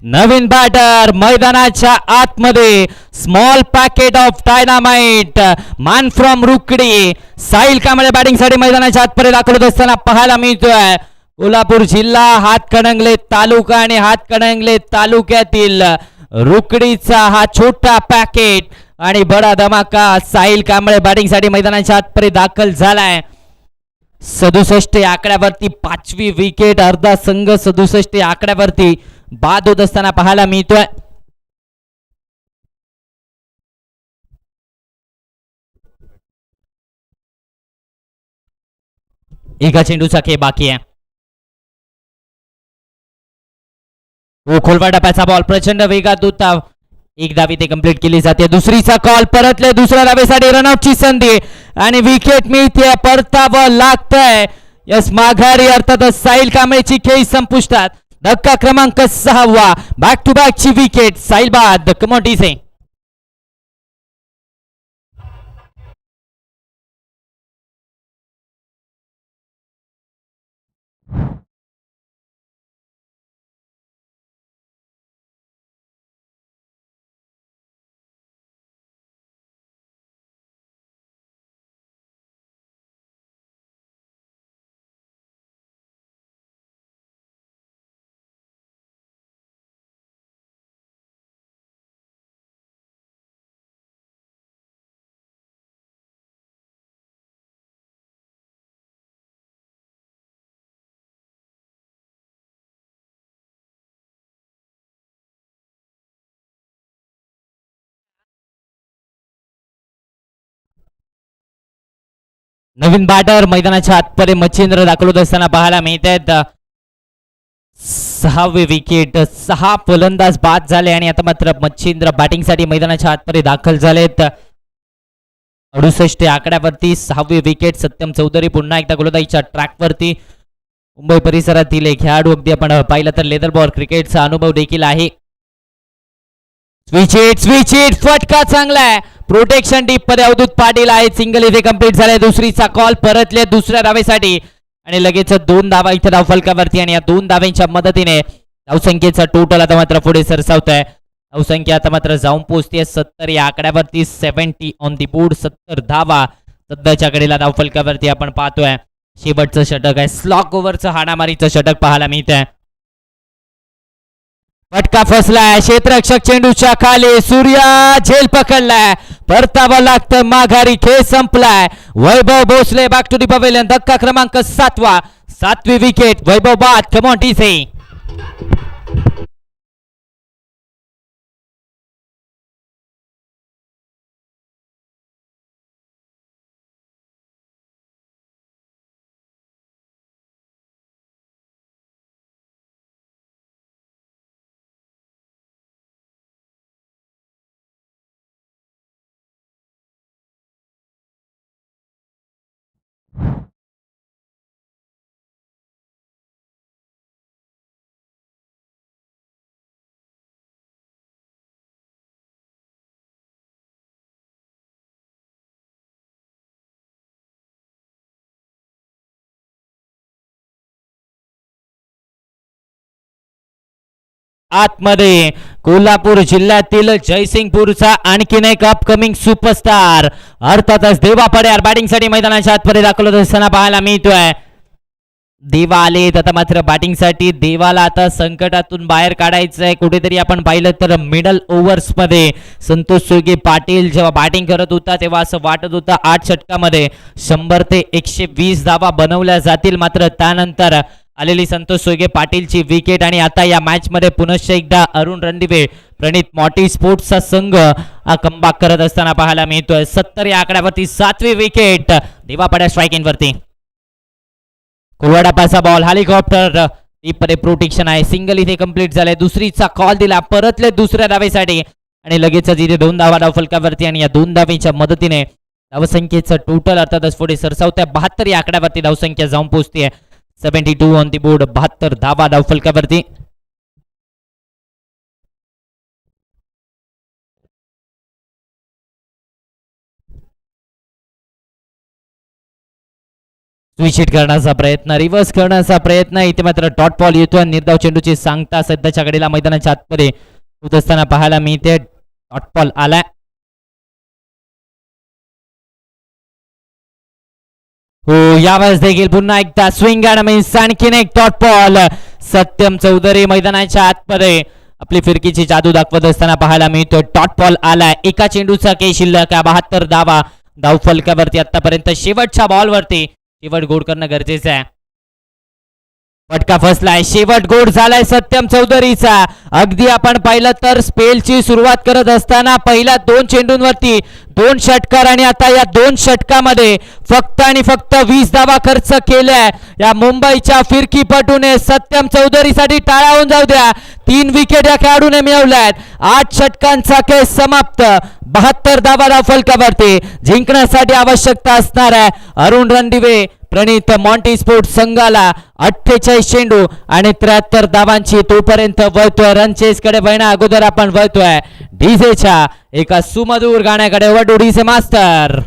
नवीन बॅटर मैदानाच्या आतमध्ये. Small packet of dynamite man from Rukdi. Sahil Kamble batting साठी मैदानाच्या आतमध्ये दाखल होत असताना पाहायला मिळतोय. कोल्हापूर जिल्हा हातकणंगले तालुका आणि हातकणंगले तालुक्यातील रुकडीचा हा छोटा पॅकेट आणि बडा धमाका साहिल कांबळे बॅटिंगसाठी मैदानाच्या आतपर्यंत दाखल झालाय. 67 आकड्यावरती 5वी विकेट. अर्धा संघ 67 आकड्यावरती बाद होत असताना पाहायला मिळतोय. एका चेंडूचा खेळ बाकी आहे. खोलवा टप्प्याचा बॉल प्रचंड वेगात होता. एक धाव इथे कंप्लीट केली जाते. दुसरीचा कॉल परतले. दुसऱ्या धावेसाठी रनआउटची संधी आणि विकेट मिळते. परतावं लागतंय. यस माघारी अर्थातच साहिल कांबळेची खेळी संपुष्टात. धक्का क्रमांक 6वा. बॅक टू बॅक ची विकेट साहिल बाद. कमोटीसे नवीन बॅटर मैदानाच्या आतपर्यंत मच्छिंद्र दाखल होत असताना पाहायला मिळत आहेत. 6वी विकेट. 6 फलंदाज बाद झाले आणि आता मात्र मच्छिंद्र बॅटिंगसाठी मैदानाच्या आतपर्यंत दाखल झालेत. 68 आकड्यावरती 6वी विकेट. सत्यम चौधरी पुन्हा एकदा गोलंदाजीच्या ट्रॅकवरती. मुंबई परिसरातील एक खेळाडू अगदी आपण पाहिलं तर लेदर बॉल क्रिकेटचा अनुभव देखील आहे. स्विच हिट फटका चांगला आहे. प्रोटेक्शन डीप मध्ये अवधूत पाटील आहे. सिंगल इथे कंप्लीट झाले. दुसरीचा कॉल परतले दुसऱ्या धावेसाठी आणि लगेच 2 धावा इथे धाव फलकावरती आणि या 2 धाव्यांच्या मदतीने धावसंख्येचा टोटल आता मात्र पुढे सरसावत आहे. धावसंख्या आता मात्र जाऊन पोहोचते 70 या आकड्यावरती. 70 ऑन दी बोर्ड. 70 धावा सध्याच्या कडेला धाव फलकावरती आपण पाहतोय. शेवटचं षटक आहे. स्लॉक ओव्हरचं हाणामारीचं षटक पाहायला मिळत आहे. फटका फसलाय. क्षेत्ररक्षक चेंडूच्या खाली. सूर्या झेल पकडलाय. परतावा लागतं माघारी. खेळ संपलाय. Vaibhav Bhosale back to the pavilion. धक्का क्रमांक 7वा. 7वी विकेट. वैभव बाद. कम ऑन टीसे. आतमध्ये कोल्हापूर जिल्ह्यातील जयसिंगपूरचा आणखीन एक अपकमिंग सुपरस्टार अर्थातच देवा पड्यार बॅटिंगसाठी मैदानाच्या आतमध्ये दाखल होत असताना पाहायला मिळतोय. देवा आले आता मात्र बॅटिंगसाठी. देवाला आता संकटातून बाहेर काढायचंय. कुठेतरी आपण पाहिलं तर मिडल ओव्हर्स मध्ये संतोष सुगे पाटील जेव्हा बॅटिंग करत होता तेव्हा असं वाटत होतं 8 षटकामध्ये 100 ते 120 धावा बनवल्या जातील. मात्र त्यानंतर आलेली संतोष सोगे पाटीलची विकेट आणि आता या मॅच मध्ये पुनश्च एकदा अरुण रणदिवे प्रणित मोटी स्पोर्ट्सचा संघ कमबॅक करत असताना पाहायला मिळतोय. 70 या आकड्यावरती 7वी विकेट. देवापाड्या स्ट्राइकिंग वरती. कोलवाडा पासा बॉल. हेलिकॉप्टर मध्ये प्रोटेक्शन आहे. सिंगल इथे कंप्लीट झाले. दुसरीचा कॉल दिला. परतले दुसऱ्या धावेसाठी आणि लगेचच इथे 2 धावा धाव फलकावरती आणि या 2 धावेच्या मदतीने धावसंख्येचं टोटल अर्थातच पुढे सरसावतंय. 72 या आकड्यावरती धावसंख्या जाऊन पोहोचते. 72 ऑन दी बोर्ड. 72 धावा धाव फलकावरती. स्विच हिट करण्याचा प्रयत्न. रिव्हर्स करण्याचा प्रयत्न. इथे मात्र डॉट बॉल येतोय. निर्धाव चेंडूची सांगता सध्याच्या घडीला मैदानाच्या आतमध्ये होत असताना पाहायला मिळते. डॉट बॉल आलाय. हो, यावेळेस देखील पुन्हा एकदा स्विंग अँड मिस, आणखीन एक डॉट बॉल. सत्यम चौधरी मैदानाच्या आतमध्ये आपली फिरकीची जादू दाखवत असताना पाहायला मिळतो. डॉट बॉल आलाय, एका चेंडूचा के शिल्लक, 72 धावा धाव फलकावरती आतापर्यंत. शेवटच्या बॉलवरती शेवट गोड करणं गरजेचं आहे. फटका फसलाय, शेवट गोड झालाय सत्यम चौधरीचा. अगदी आपण पाहिलं तर स्पेलची सुरुवात करत असताना पहिल्या 2 चेंडूंवरती 2 षटकार आणि आता या 2 षटकामध्ये फक्त आणि फक्त 20 धावा खर्च केल्या या मुंबईच्या फिरकीपटूने. सत्यम चौधरीसाठी टाळ्या होऊन जाऊ द्या. 3 विकेट या खेळाडूने मिळवल्यात. 8 षटकांचा खेळ समाप्त. 72 धावा धाव फलकावरती. जिंकण्यासाठी आवश्यकता असणार आहे अरुण रणदिवे प्रणित मॉन्टी स्पोर्ट संघाला 48 चेंडू आणि 73 धावांची. तोपर्यंत वळतोय रन चेस कडे वळण्या अगोदर आपण वळतोय डीजेच्या एका सुमधूर गाण्याकडे. Over to DJ master.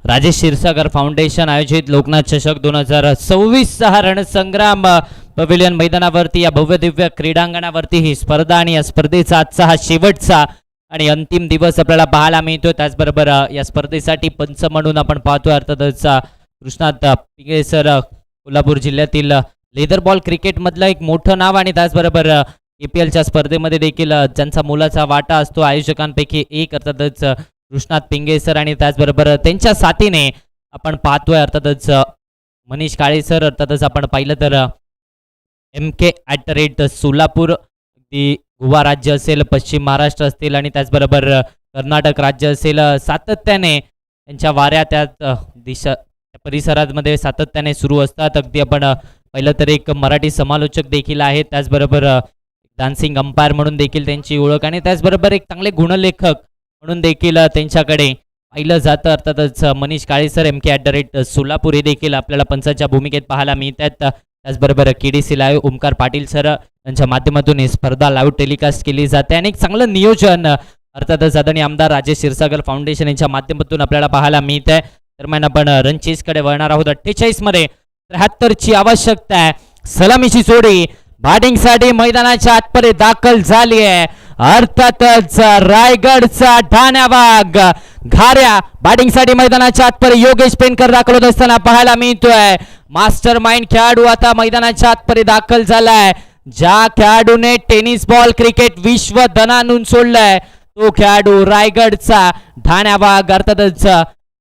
Rajesh Kshirsagar foundation आयोजित लोकनाथ चषक 2026 हा रणसंग्राम पवेलियन मैदानावरती या भव्य दिव्य क्रीडांगणावरती ही स्पर्धा आणि या स्पर्धेचा आजचा हा शेवटचा आणि अंतिम दिवस आपल्याला पाहायला मिळतो. त्याचबरोबर या स्पर्धेसाठी पंच म्हणून आपण पाहतोय अर्थातच कृष्णात पिंगळे सर, कोल्हापूर जिल्ह्यातील लेदर बॉल क्रिकेट मधलं एक मोठं नाव आणि त्याचबरोबर APLच्या स्पर्धेमध्ये देखील ज्यांचा मोलाचा वाटा असतो आयोजकांपैकी एक अर्थातच कृष्णात पिंगे सर आणि त्याचबरोबर त्यांच्या साथीने आपण पाहतोय अर्थातच मनीष काळे सर. अर्थातच आपण पाहिलं तर MK सोलापूर, गोवा राज्य असेल, पश्चिम महाराष्ट्र असतील आणि त्याचबरोबर कर्नाटक राज्य असेल, सातत्याने त्यांच्या वाऱ्या त्यात दिशा परिसरामध्ये सातत्याने सुरू असतात. अगदी आपण पाहिलं तर एक मराठी समालोचक देखील आहेत, त्याचबरोबर डान्सिंग अंपायर म्हणून देखील त्यांची ओळख आणि त्याचबरोबर एक चांगले गुणलेखक म्हणून देखील त्यांच्याकडे पाहिलं जातं. अर्थातच मनीष काळे सर MK सोलापूर हे देखील आपल्याला पंचाच्या भूमिकेत पाहायला मिळतात. त्याचबरोबर KDC live Omkar Patil sir यांच्या माध्यमातून ही स्पर्धा लाईव्ह टेलिकास्ट केली जाते आणि एक चांगलं नियोजन अर्थातच आदरणीय आमदार राजेश क्षीरसागर फाउंडेशन यांच्या माध्यमातून आपल्याला पाहायला मिळत आहे. दरम्यान आपण रणचेसकडे वळणार आहोत. 48 मध्ये 73 ची आवश्यकता आहे. सलामीची जोडी बॅटिंगसाठी मैदानाच्या आतमध्ये दाखल झाली आहे. अर्थातच रायगडचा ठाण्या वाघ घाऱ्या बॅटिंगसाठी मैदानाच्या आतमध्ये योगेश पेनकर दाखल होत असताना पाहायला मिळतोय. मास्टर माइंड खेळाडू आता मैदानाच्या आतमध्ये दाखल झालाय. ज्या खेळाडूने टेनिस बॉल क्रिकेट विश्व दणानून सोडलाय तो खेळाडू रायगडचा ठाण्या वाघ अर्थातच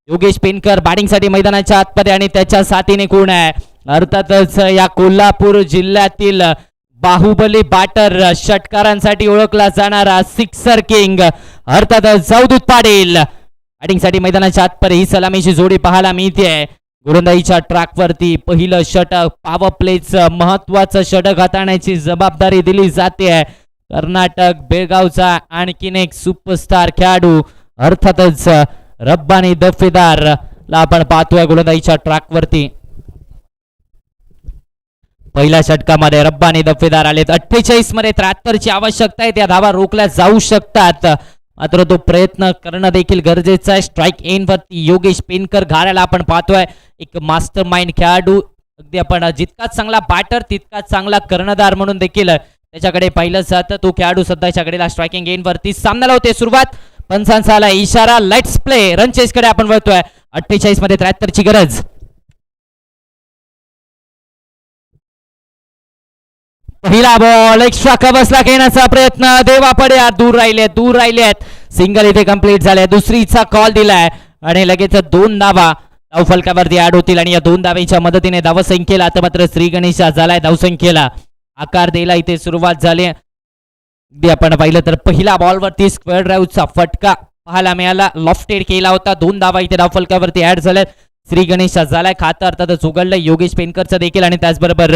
योगेश पेनकर बॅटिंगसाठी मैदानाच्या आतमध्ये आणि त्याच्या साथीने कोण आहे अर्थातच या कोल्हापूर जिल्ह्यातील बाहुबली बॅटर षटकारांसाठी ओळखला जाणारा सिक्सर किंग अर्थातच अवधूत पाटील बॅटिंगसाठी मैदानाच्या आतमध्ये ही सलामीची जोडी पाहायला मिळते. गोलंदाजीच्या ट्रॅकवरती पहिलं षटक पॉवर प्लेचं महत्वाचं षटक हाताळण्याची जबाबदारी दिली जाते. कर्नाटक बेळगावचा आणखीन एक सुपरस्टार खेळाडू अर्थातच रब्बानी दफेदार ला आपण पाहतोय गोलंदाजीच्या ट्रॅकवरती. पहिल्या षटकामध्ये रब्बानी दफेदार आलेत. 48 मध्ये 73 ची आवश्यकता आहे. त्या धावा रोखल्या जाऊ शकतात मात्र तो प्रयत्न करणं देखील गरजेचं आहे. स्ट्राईक एन वरती योगेश पेनकर घाऱ्याला आपण पाहतोय एक मास्टर माइंड खेळाडू. अगदी आपण जितकाच चांगला बॅटर तितकाच चांगला कर्णधार म्हणून देखील त्याच्याकडे पाहिलं जातं. तो खेळाडू सध्याच्या घडीला स्ट्रायकिंग एन वरती सामन्याला होते सुरुवात. पंचांचा आला इशारा. Let's play. रनचेसकडे आपण वळतोय. 48 मध्ये 73 ची गरज. पहिला बॉल एक्स्ट्रा कव्हर्सला घेण्याचा प्रयत्न देवा पड्या दूर राहिलेत. सिंगल इथे कंप्लीट झाले. दुसरीचा कॉल दिलाय आणि लगेच 2 धावा धावफलकावरती ऍड होतील आणि या 2 धावेच्या मदतीने धावसंख्येला आता मात्र श्री गणेश झालाय धावसंख्येला आकार द्यायला इथे सुरुवात झाली. आपण पाहिलं तर पहिल्या बॉलवरती स्क्वेअर ड्राईव्हचा फटका पाहायला मिळाला. लॉफ्टेड केला होता. 2 धावा इथे धावफलकावरती ऍड झाल्यात. श्री गणेश झालाय खातं अर्थातच उघडलं योगेश पेनकरचं देखील आणि त्याचबरोबर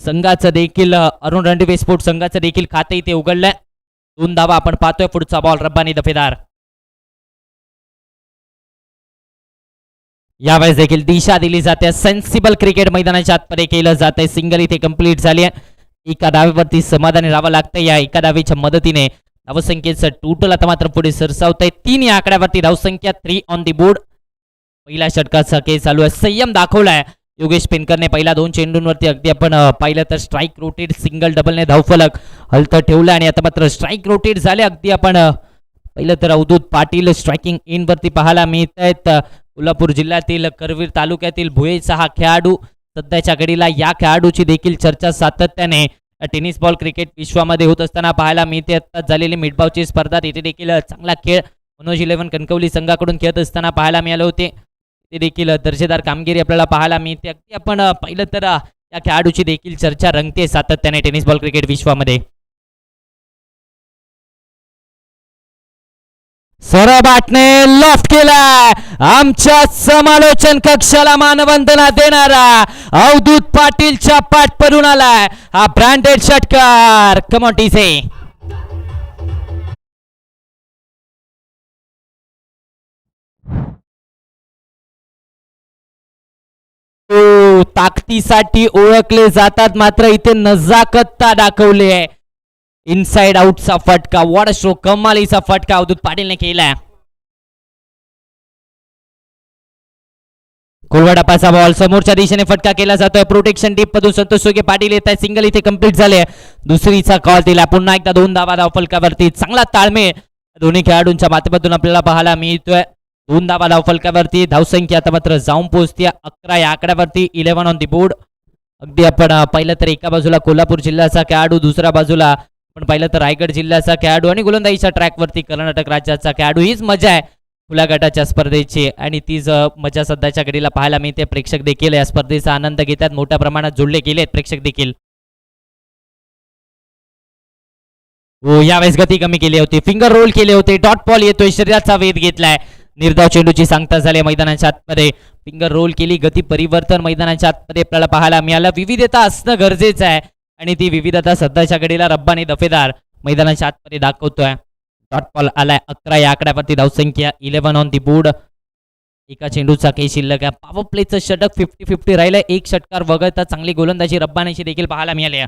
संघाचं देखील अरुण रणदिवे स्पोर्ट्स संघाचं देखील खातं इथे उघडलंय. 2 धावा आपण पाहतोय. पुढचा बॉल रब्बानी दफेदार. यावेळेस देखील दिशा दिली जाते. सेन्सिबल क्रिकेट मैदानाच्या आतमध्ये केलं जाते. सिंगल इथे कंप्लीट झाली आहे. एका धावेवरती समाधानी राहावं लागतं. या एका धावेच्या मदतीने धावसंख्येचं टोटल आता मात्र पुढे सरसावत आहे. 3 या आकड्यावरती धावसंख्या 3 ऑन दी बोर्ड. पहिल्या षटकाचा खेळ चालू आहे. संयम दाखवलाय योगेश पेनकरने. पहिल्या 2 चेंडूंवरती अगदी आपण पाहिलं तर स्ट्राईक रोटेट सिंगल डबलने धावफलक हलतं ठेवलं आणि आता मात्र स्ट्राईक रोटेट झाले. अगदी आपण पहिलं तर अवधूत पाटील स्ट्रायकिंग इन वरती पाहायला मिळत आहेत. कोल्हापूर जिल्ह्यातील करवीर तालुक्यातील भुयेचा हा खेळाडू सध्याच्या घडीला या खेळाडूची देखील चर्चा सातत्याने टेनिस बॉल क्रिकेट विश्वामध्ये होत असताना पाहायला मिळते. आता झालेली मिडबावची स्पर्धा तिथे देखील चांगला खेळ मनोज 11 कणकवली संघाकडून खेळत असताना पाहायला मिळाले होते. ते देखील दर्जेदार कामगिरी आपल्याला पाहायला मिळते. अगदी आपण पाहिलं तर या खेळाडूची देखील चर्चा रंगते सातत्याने टेनिस बॉल क्रिकेट विश्वामध्ये. सौरभने लॉफ्ट केलाय. आमच्या समालोचन कक्षाला मानवंदना देणारा अवधूत पाटीलच्या पाठ पडून आलाय हा ब्रँडेड षटकार. कमॉन टीसे. ताकदीसाठी ओळखले जातात मात्र इथे नजाकतता दाखवली आहे. इनसाइड आउटचा फटका. What a stroke. कमालीचा फटका अवधूत पाटीलने केलाय. कोलवाडापाचा बॉल समोरच्या दिशेने फटका केला जातोय. प्रोटेक्शन डीप मधून संतोष सोगे पाटील येत आहे. सिंगल इथे कंप्लीट झाले. दुसरीचा कॉल दिला. पुन्हा एकदा 2 धावा धावफलकावरती. चांगला ताळमेळ दोन्ही खेळाडूंच्या माध्यमातून आपल्याला पाहायला मिळतोय. 2 धावा धावफलकावरती. धावसंख्या आता मात्र जाऊन पोहोचते 11 या आकड्यावरती. 11 ऑन दी बोर्ड. अगदी आपण पाहिलं तर एका बाजूला कोल्हापूर जिल्ह्याचा खेळाडू, दुसऱ्या बाजूला आपण पाहिलं तर रायगड जिल्ह्याचा खेळाडू आणि गोलंदाजीच्या ट्रॅकवरती कर्नाटक राज्याचा खेळाडू. हीच मजा आहे खुल्या गटाच्या स्पर्धेची आणि तीच मजा सध्याच्या घडीला पाहायला मिळते. प्रेक्षक देखील या स्पर्धेचा आनंद घेतात. मोठ्या प्रमाणात जोडले गेलेत प्रेक्षक देखील. हो यावेळेस गती कमी केली होती. फिंगर रोल केले होते. डॉट बॉल येतोय. शरीराचा वेध घेतलाय. निर्धाव चेंडूची सांगता झाली मैदानाच्या आतमध्ये. फिंगर रोल केली. गती परिवर्तन मैदानाच्या आतमध्ये आपल्याला पाहायला मिळालं. विविधता असणं गरजेचं आहे आणि ती विविधता सध्याच्या घडीला रब्बानी दफेदार मैदानाच्या आतमध्ये दाखवतोय. डॉट बॉल आलाय. 11 या आकड्यावरती धावसंख्या 11 ऑन दी बोर्ड. एका चेंडूचा काही शिल्लक आहे. पॉवर प्लेचं षटक 50-50 राहिलंय. एक षटकार वगळता चांगली गोलंदाजी रब्बानीची देखील पाहायला मिळाली आहे.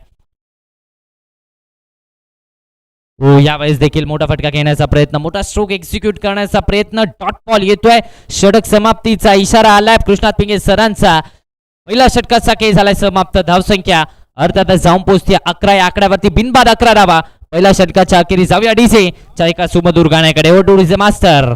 यावेळेस देखील मोठा फटका घेण्याचा प्रयत्न, मोठा स्ट्रोक एक्झिक्यूट करण्याचा प्रयत्न, डॉट बॉल येतोय. षटक समाप्तीचा इशारा आलाय कृष्णात पिंगे सरांचा. पहिला षटकाचा खेळ झालाय समाप्त. धावसंख्या अर्थातच जाऊन पोहोचते 11 या आकड्यावरती. बिनबाद 11 धावा. पहिल्या षटकाच्या अखेरी जाऊया डीजे च्या एका सुमधुर गाण्याकडे. Over to DJ master.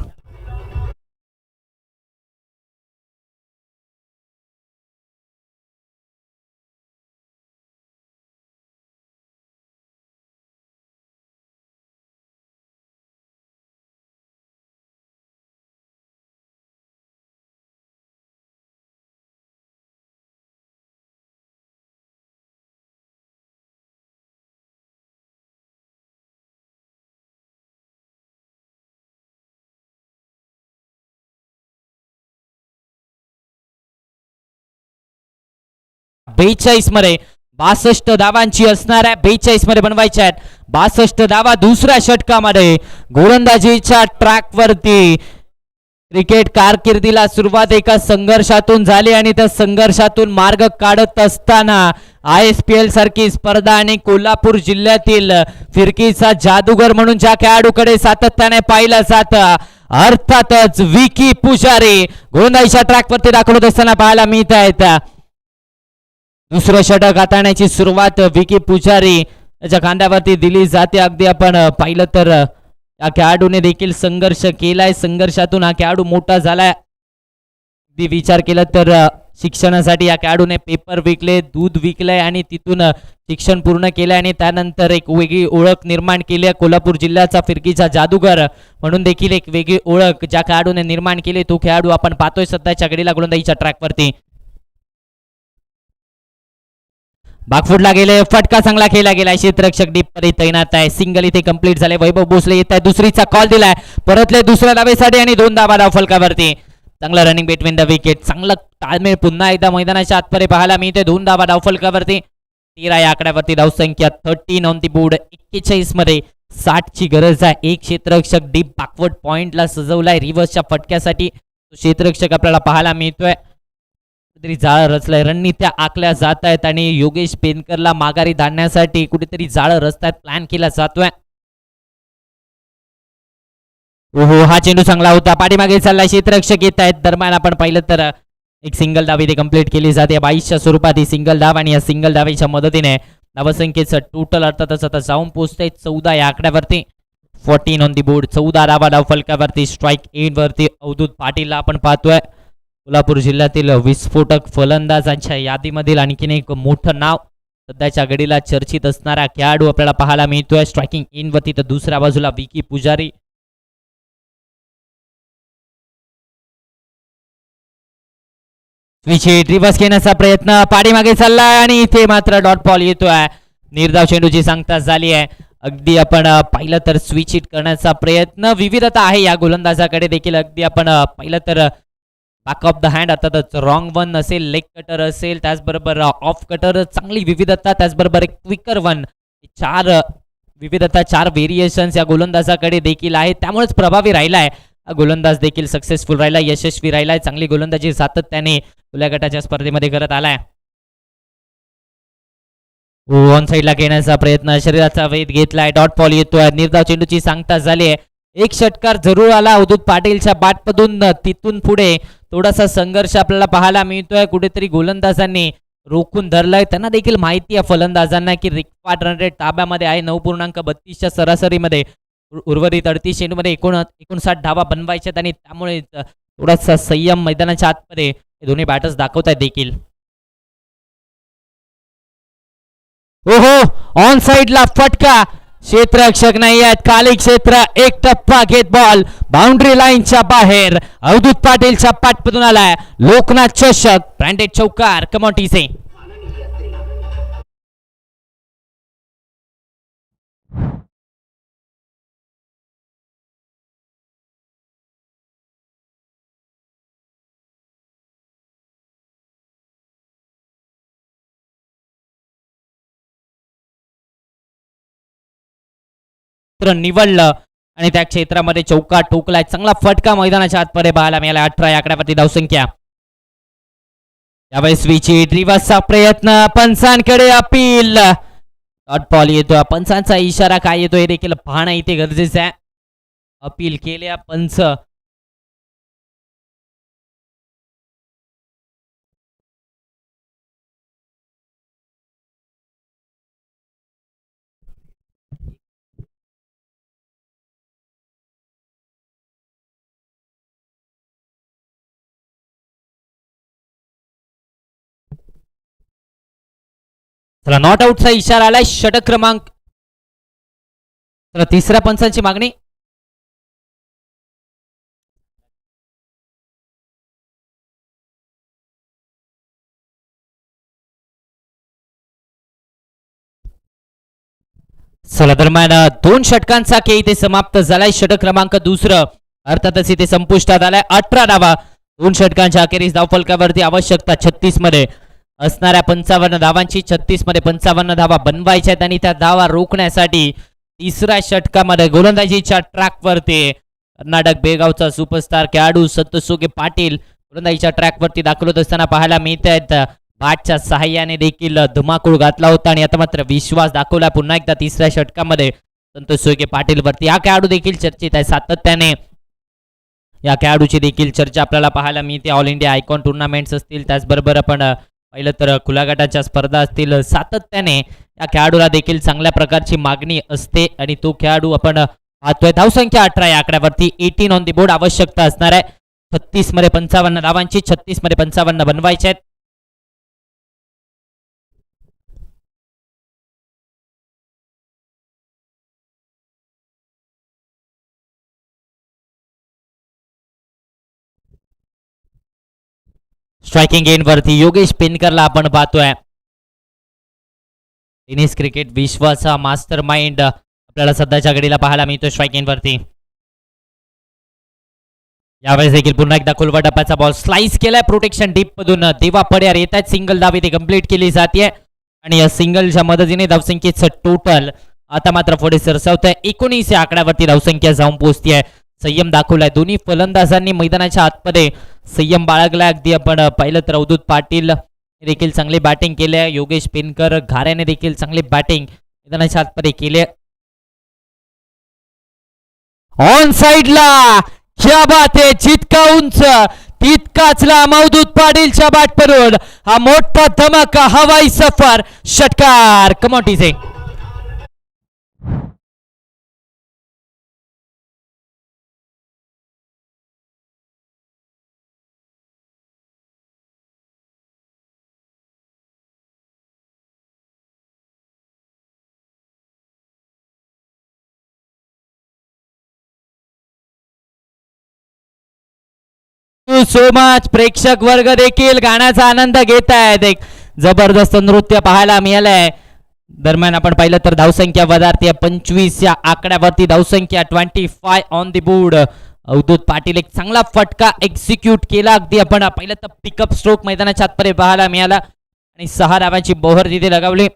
बेचाळीस मध्ये 62 धावांची असणार आहे. 42 मध्ये बनवायच्या आहेत 62 धावा. दुसऱ्या षटकामध्ये गोलंदाजीच्या ट्रॅक वरती क्रिकेट कारकिर्दीला सुरुवात एका संघर्षातून झाली आणि त्या संघर्षातून मार्ग काढत असताना ISPL सारखी स्पर्धा आणि कोल्हापूर जिल्ह्यातील फिरकीचा जादूगर म्हणून ज्या खेळाडूकडे सातत्याने पाहिलं जातं अर्थातच विकी पुजारी गोलंदाजीच्या ट्रॅक वरती दाखवत असताना पाहायला मिळत आहेत. दुसरं षटक हाताळण्याची सुरुवात विकी पुजारी याच्या खांद्यावरती दिली जाते. अगदी आपण पाहिलं तर या खेळाडूने देखील संघर्ष केलाय. संघर्षातून हा खेळाडू मोठा झालाय. अगदी विचार केला तर शिक्षणासाठी या खेळाडूने पेपर विकले, दूध विकलंय आणि तिथून शिक्षण पूर्ण केलंय आणि त्यानंतर एक वेगळी ओळख निर्माण केली आहे. कोल्हापूर जिल्ह्याचा फिरकीचा जादूगर म्हणून देखील एक वेगळी ओळख ज्या खेळाडूने निर्माण केली तो खेळाडू आपण पाहतोय सध्याच्या घडीला गोलंदाजीच्या ट्रॅकवरती. बागफुटला गेले. फटका चांगला खेळला गेलाय. क्षेत्ररक्षक डीप मध्ये तैनात आहे. सिंगल इथे कंप्लीट झाले. वैभव भोसले येत आहे. दुसरीचा कॉल दिलाय. परतले दुसऱ्या धावेसाठी आणि 2 धावा धाव फलकावरती. चांगला रनिंग बिटवीन द विकेट. चांगला ताळमेळ पुन्हा एकदा मैदानाच्या आतमध्ये पाहायला मिळते. 2 धावा धाव फलकावरती. 13 या आकड्यावरती धावसंख्या. 13 ऑन दी बोर्ड. 41 मध्ये 60 ची गरज आहे. एक क्षेत्ररक्षक डीप बॅकवर्ड पॉइंटला सजवलाय रिव्हर्सच्या फटक्यासाठी. क्षेत्ररक्षक आपल्याला पाहायला मिळतोय. कुठेतरी जाळं रचलंय. रणनीत्या आखल्या जात आहेत आणि योगेश पेनकरला माघारी धाडण्यासाठी कुठेतरी जाळं रचतायत. प्लॅन केला जातोय. ओहो हा चेंडू चांगला होता. पाठीमागे चाललाय. क्षेत्ररक्षक येत आहेत. दरम्यान आपण पाहिलं तर एक सिंगल धाव इथे कंप्लीट केली जाते. 22च्या स्वरूपात ही सिंगल धाव आणि या सिंगल धावेच्या मदतीने धावसंख्येचं टोटल अर्थातच आता जाऊन पोहोचतंय 14 या आकड्यावरती. 14 ऑन दी बोर्ड. 14 धावा धाव फलकावरती. स्ट्राईक एंड वरती अवधूत पाटीलला आपण पाहतोय. कोल्हापूर जिल्ह्यातील विस्फोटक फलंदाजांच्या यादीमधील आणखीन एक मोठं नाव सध्याच्या घडीला चर्चित असणारा खेळाडू आपल्याला पाहायला मिळतोय. स्ट्रायकिंग इन वरती तर दुसऱ्या बाजूला विकी पुजारी. रिव्हर्स घेण्याचा प्रयत्न. पाठीमागे चाललाय आणि इथे मात्र डॉट बॉल येतोय. निर्धाव चेंडूची सांगता झाली आहे. अगदी आपण पाहिलं तर स्विच हिट करण्याचा प्रयत्न. विविधता आहे या गोलंदाजाकडे देखील. अगदी आपण पाहिलं तर बॅक ऑफ द हँड अर्थातच रॉंग वन असेल, लेग कटर असेल, त्याचबरोबर ऑफ कटर. चांगली विविधता. त्याचबरोबर एक क्विकर वन. 4 विविधता, 4 व्हेरिएशन्स या गोलंदाजाकडे देखील आहेत. त्यामुळेच प्रभावी राहिलाय गोलंदाज देखील. सक्सेसफुल राहिला, यशस्वी राहिलाय. चांगली गोलंदाजी सातत्याने खुल्या गटाच्या स्पर्धेमध्ये करत आलाय. ऑन साईडला घेण्याचा प्रयत्न. शरीराचा वेध घेतलाय. डॉट बॉल येतोय. निर्धाव चेंडूची सांगता झाली आहे. एक षटकार जरूर आला अवधूत पाटीलच्या बॅटमधून. तिथून पुढे थोडासा संघर्ष आपल्याला पाहायला मिळतोय. कुठेतरी गोलंदाजांनी रोखून धरलंय. त्यांना देखील माहिती आहे फलंदाजांना की रिक्वायर्ड रन रेट ताब्यामध्ये आहे. 9.32च्या सरासरीमध्ये. उर्वरित 38 चेंडूमध्ये 59 धावा बनवायच्यात आणि त्यामुळे थोडासा संयम मैदानाच्या आतमध्ये दोन्ही बॅटर्स दाखवत आहेत देखील. ओहो ऑन साइडला फटका. क्षेत्ररक्षक नाही आहेत. खाली क्षेत्र. एक टप्पा घेत बॉल बाउंड्री लाईनच्या बाहेर. अवधूत पाटीलच्या पाठमधून आलाय. लोकनाथ चषक ब्रँडेड चौकार कमोटीचे. निवडलं आणि त्या क्षेत्रामध्ये चौका ठोकलाय. चांगला फटका मैदानाच्या आतमध्ये पाहायला मिळाला. 18 या आकड्यावरती धावसंख्या. यावेळेस विचित रिव्हर्सचा प्रयत्न. पंचांकडे अपील. डॉट बॉल येतोय. पंचांचा इशारा काय येतोय हे देखील पाहणं इथे गरजेचं आहे. अपील केल्या पंच. चला नॉट आउटचा इशारा आलाय. षटक क्रमांक. चला तिसऱ्या पंचांची मागणी. चला दरम्यान 2 षटकांचा खेळ इथे समाप्त झालाय. षटक क्रमांक दुसरं अर्थातच इथे संपुष्टात आलाय. 18 धावा 2 षटकांच्या अखेरीस धावफलकावरती आवश्यकता 36 मध्ये असणाऱ्या 55 धावांची. 36 मध्ये 55 धावा बनवायच्या आहेत आणि त्या धावा रोखण्यासाठी तिसऱ्या षटकामध्ये गोलंदाजीच्या ट्रॅकवरती कर्नाटक बेळगावचा सुपरस्टार खेळाडू संतोष सोगे पाटील गोलंदाजीच्या ट्रॅकवरती दाखल होत असताना पाहायला मिळत आहेत. बॅटच्या सहाय्याने देखील धुमाकूळ घातला होता आणि आता मात्र विश्वास दाखवला पुन्हा एकदा तिसऱ्या षटकामध्ये संतोष सोगे पाटील वरती. हा खेळाडू देखील चर्चेत आहे सातत्याने. या खेळाडूची देखील चर्चा आपल्याला पाहायला मिळते. ऑल इंडिया आयकॉन टुर्नामेंट्स असतील, त्याचबरोबर आपण पाहिलं तर खुल्या गटाच्या स्पर्धा असतील, सातत्याने या खेळाडूला देखील चांगल्या प्रकारची मागणी असते आणि तो खेळाडू आपण पाहतोय. धावसंख्या 18 या आकड्यावरती 18 ऑन दी बोर्ड आवश्यकता असणार आहे. 36 मध्ये 55 धावांची. 36 मध्ये 55 बनवायचे आहेत. स्ट्रायकिंग एंड वरती योगेश पेनकरला आपण पाहतोय. टेनिस क्रिकेट विश्वाचा मास्टर माइंड आपल्याला सध्याच्या घडीला पाहायला मिळतो स्ट्रायकिंग वरती. यावेळेस देखील पुन्हा एकदा खोलवा टप्प्याचा बॉल स्लाइस केलाय. प्रोटेक्शन डीप मधून देवा पड्यार येत आहेत. सिंगल धाव इथे कंप्लीट केली जाते आणि या सिंगलच्या मदतीने धावसंख्येचं टोटल आता मात्र पुढे सरसावत आहे. 19 या आकड्यावरती धावसंख्या जाऊन पोहोचती आहे. संयम दाखवलाय दोन्ही फलंदाजांनी. मैदानाच्या आतमध्ये संयम बाळगलाय. अगदी आपण पाहिलं तर अवधूत पाटील देखील चांगली बॅटिंग केली आहे. योगेश पेनकर घाऱ्याने देखील चांगली बॅटिंग मैदानाच्या आतमध्ये केली आहे. ऑन साइडला क्या बात आहे. जितका उंच तितकाच लांब अवधूत पाटीलच्या बॅटवरून हा मोठा धमाका हवाई सफर षटकार. कमोटीचे सो मच. प्रेक्षक वर्ग देखील गाण्याचा आनंद घेत आहेत. एक जबरदस्त नृत्य पाहायला मिळालंय. दरम्यान आपण पाहिलं तर धावसंख्या वधारते 25 या आकड्यावरती. धावसंख्या 25 on the board. Avdhoot Patil एक चांगला फटका एक्झिक्यूट केला. अगदी आपण पाहिलं तर पिकअप स्ट्रोक मैदानाच्या आतमध्ये पाहायला मिळाला आणि 6 धावांची बोहर तिथे लगावली.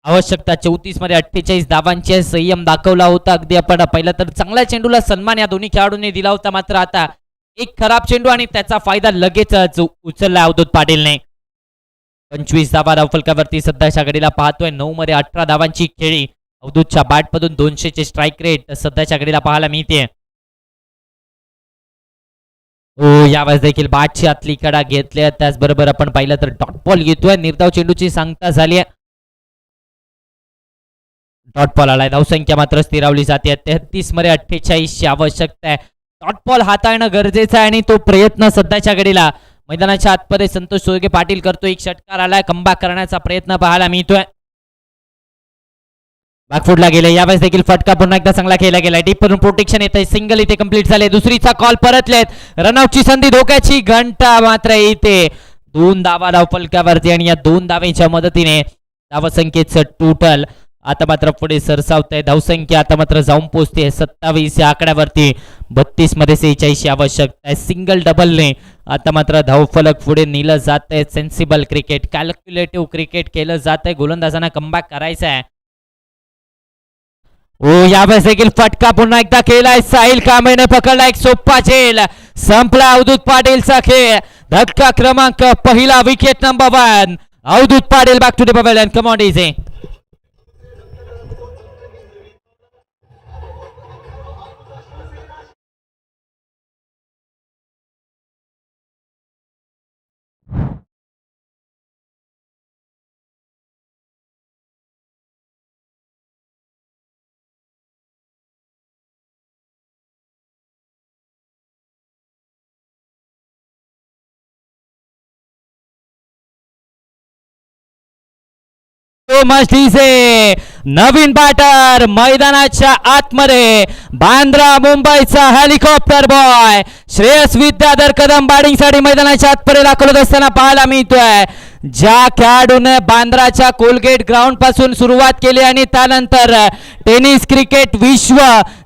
आवश्यकता 34 मध्ये 48 धावांचे. संयम दाखवला होता. अगदी आपण पाहिलं तर चांगल्या चेंडूला सन्मान या दोन्ही खेळाडूंनी दिला होता. मात्र आता एक खराब चेंडू आणि त्याचा फायदा लगेच उचलला अवधूत पाटीलने. 25 धावा धावफलकावरती सध्याच्या घडीला पाहतोय. 9 मध्ये 18 धावांची खेळी. अवधूतच्या बॅटमधून 200 चे स्ट्राईक रेट सध्याच्या घडीला पाहायला मिळते. यावेळेस देखील बॅटची आतली कडा घेतल्या. त्याचबरोबर आपण पाहिलं तर डॉट बॉल येतोय. निर्धाव चेंडूची सांगता झाली आहे. डॉट बॉल आलाय. धावसंख्या मात्र स्थिरावली जाते. 33 मध्ये 48 ची आवश्यकता आहे. डॉट बॉल हाताळणं गरजेचं आहे आणि तो प्रयत्न सध्याच्या घडीला मैदानाच्या आतमध्ये संतोष सोगे पाटील करतो. एक षटकार आलाय. कमबॅक करण्याचा प्रयत्न पाहायला मिळतोय. बॅकफुटला गेले. यावेळेस देखील फटका पुन्हा एकदा चांगला खेळला गेलाय. डीप वरून प्रोटेक्शन येत आहे. सिंगल इथे कंप्लीट झाले. दुसरीचा कॉल परतलेत. रनआउटची संधी. धोक्याची घंटा मात्र इथे 2 धावा धावफलकावरती आणि या 2 धावेच्या मदतीने धावसंख्येचं टोटल आता मात्र पुढे सरसावत आहे. धावसंख्या आता मात्र जाऊन पोहोचते 27 या आकड्यावरती. 32 मध्ये 46 आवश्यकता आहे. सिंगल डबलने आता मात्र धावफलक पुढे नेलं जात आहे. सेन्सिबल क्रिकेट, कॅल्क्युलेटिव्ह क्रिकेट केलं जात आहे. गोलंदाजांना कमबॅक करायचा आहे. यावेळेस देखील फटका पुन्हा एकदा केलाय. साहिल कांबळेने पकडला. एक सोपा झेल. संपला अवधूत पाटीलचा खेळ. धक्का क्रमांक पहिला. Wicket number 1. Avdhut Patil back to the pavilion. Come on DJ. मस्तीचे नवीन बॅटर मैदानाच्या आतमध्ये बांद्रा मुंबईचा helicopter boy Shreyas Vidyadhar Kadam batting साठी मैदानाच्या आतमध्ये दाखल होत असताना पाहायला मिळतोय. ज्या खेळाडूने बांद्राच्या कोलगेट ग्राउंड पासून सुरुवात केली आणि त्यानंतर टेनिस क्रिकेट विश्व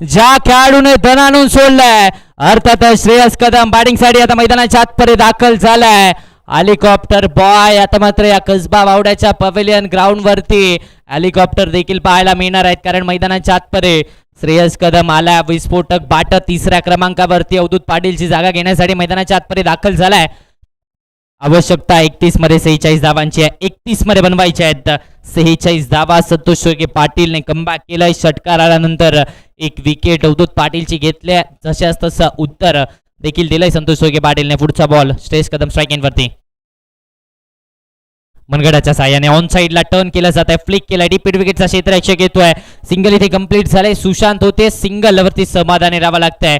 ज्या खेळाडूने धन आणून सोडलंय अर्थातच श्रेयस कदम बॅटिंग साठी आता मैदानाच्या आतमध्ये दाखल झालाय. हेलिकॉप्टर बॉय आता मात्र या कसबा वावड्याच्या पवेलियन ग्राउंड वरती हेलिकॉप्टर देखील पाहायला मिळणार आहेत, कारण मैदानाच्या आतमध्ये श्रेयस कदम आला. विस्फोटक बाट तिसऱ्या क्रमांकावरती अवधूत पाटीलची जागा घेण्यासाठी मैदानाच्या आतमध्ये दाखल झालाय. आवश्यकता 31 मध्ये 46 धावांची आहे, 31 मध्ये बनवायचे आहेत 46 धावा. संतोष सोगे पाटीलने कमबॅक केलाय. षटकार आल्यानंतर एक विकेट अवधूत पाटीलची घेतल्या, जशाच तसं उत्तर देखील दिलंय संतोष सोगे पाटीलने. पुढचा बॉल श्रेयस कदम स्ट्राईक वरती मनगडाच्या साह्याने ऑन साइडला टर्न केलं जात आहे, फ्लिक केलाय, डीप विकेटचा क्षेत्ररक्षक येतोय. सिंगल इथे कंप्लीट झाले. सुशांत होते सिंगल वरती समाधानी राहावं लागतंय.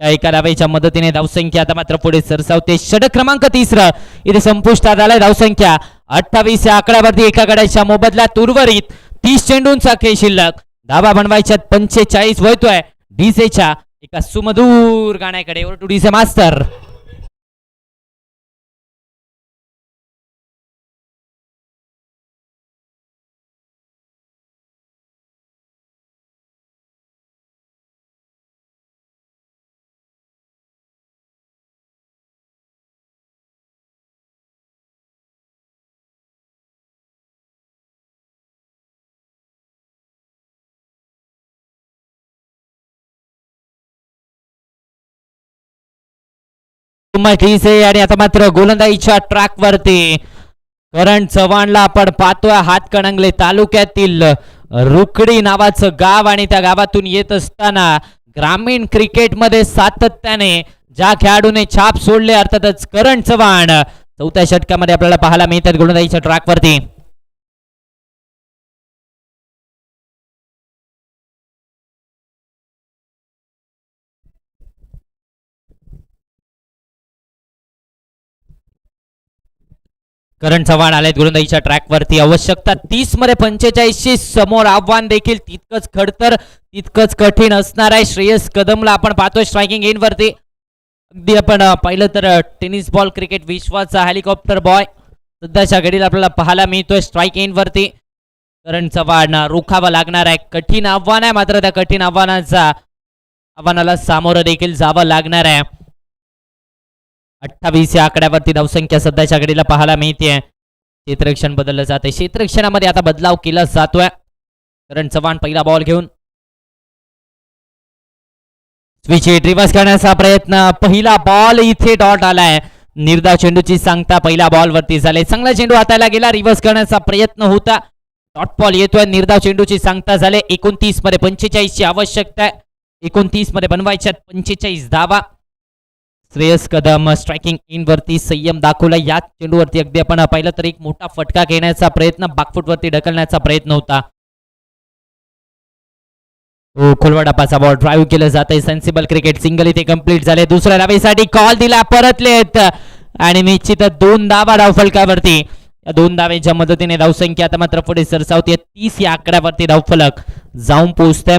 एका धावेच्या मदतीने धावसंख्या आता मात्र पुढे सरसावते. षटक क्रमांक 3 इथे संपुष्टात आलाय. धावसंख्या 28 या आकड्यावरती एका गड्याच्या मोबदल्यात उर्वरित 30 चेंडूंचा खेळ शिल्लक. धावा बनवायच्यात 45 वळतोय डीसेच्या एका सुमधूर गाण्याकडे. ओव्हर टू डीसे मास्तर. आणि आता मात्र गोलंदाजीच्या ट्रॅक वरती करण चव्हाणला आपण पाहतोय. हातकणंगले तालुक्यातील रुकडी नावाचं गाव आणि त्या गावातून येत असताना ग्रामीण क्रिकेटमध्ये सातत्याने ज्या खेळाडूने छाप सोडले अर्थातच करण चव्हाण चौथ्या षटकामध्ये आपल्याला पाहायला मिळतात गोलंदाजीच्या ट्रॅक वरती. करण चव्हाण आलेत गोलंदाजीच्या ट्रॅक वरती. आवश्यकता 30 मध्ये 45 समोर आव्हान देखील तितकंच खडतर तितकंच कठीण असणार आहे. श्रेयस कदमला आपण पाहतोय स्ट्रायकिंग एंड वरती. अगदी आपण पाहिलं तर टेनिस बॉल क्रिकेट विश्वाचा हेलिकॉप्टर बॉय सध्याच्या घडीला आपल्याला पाहायला मिळतोय स्ट्राईक एंड वरती. करण चव्हाण रोखावं लागणार आहे. कठीण आव्हान आहे, मात्र त्या कठीण आव्हानाला सामोरं देखील जावं लागणार आहे. 28 या आकड्यावरती धावसंख्या सध्याच्या घडीला पाहायला मिळते. क्षेत्ररक्षण बदललं जाते. क्षेत्ररक्षणामध्ये आता बदलाव केला जातोय. करण चव्हाण पहिला बॉल घेऊन स्विच हिट रिव्हर्स करण्याचा प्रयत्न. पहिला बॉल इथे डॉट आलाय. निर्धाव चेंडूची सांगता पहिल्या बॉल वरती झाले. चांगला चेंडू हाताला गेला. रिव्हर्स करण्याचा प्रयत्न होता. डॉट बॉल येतोय. निर्धाव चेंडूची सांगता झाले. 29 मध्ये 45 ची आवश्यकता आहे. 29 मध्ये बनवायच्या 45 धावा. श्रेयस कदम स्ट्रायकिंग इन वरती संयम दाखवला. या चेंडूवरती अगदी आपण पाहिलं तर एक मोठा फटका घेण्याचा प्रयत्न बॅकफुट वरती ढकलण्याचा प्रयत्न होता. खोलवाडापाचा बॉल ड्राईव्ह केलं जात आहे. सेन्सिबल क्रिकेट सिंगल इथे कंप्लीट झाले. दुसऱ्या धावेसाठी कॉल दिला. परतलेत आणि निश्चितच 2 धावा धावफलकावरती. या 2 धावेच्या मदतीने धावसंख्या आता मात्र पुढे सरसावते. 30 या आकड्यावरती धावफलक जाऊन पोहोचते.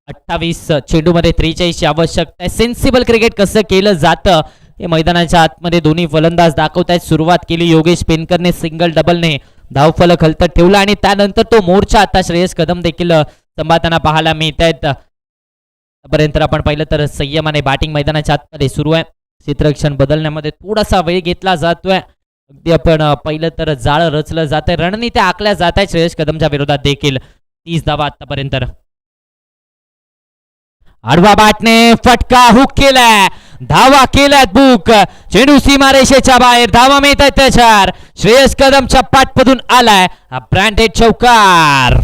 28 चेंडूमध्ये 43 ची आवश्यकता आहे. सेन्सिबल क्रिकेट कसं केलं जातं हे मैदानाच्या आतमध्ये दोन्ही फलंदाज दाखवत आहेत. सुरुवात केली योगेश पेनकरने सिंगल डबलने धावफलक हलतत ठेवला आणि त्यानंतर तो मोर्चा आता श्रेयस कदम देखील संभाळताना पाहायला मिळत आहेत. आतापर्यंत आपण पाहिलं तर संयमाने बॅटिंग मैदानाच्या आतमध्ये सुरू आहे. क्षेत्ररक्षण बदलण्यामध्ये थोडासा वेळ घेतला जातोय. अगदी आपण पाहिलं तर जाळं रचलं जात आहे. रणनीत्या आखल्या जात आहेत श्रेयस कदमच्या विरोधात देखील. 30 धावा आतापर्यंत. आडवा बॅटने फटका हुक केलाय. धावा केल्यात बुक. चेंडू सीमारेषेच्या बाहेर. धावा मिळतात त्याच्यावर. श्रेयस कदमच्या पाठमधून आलाय हा ब्रँडेड चौकार.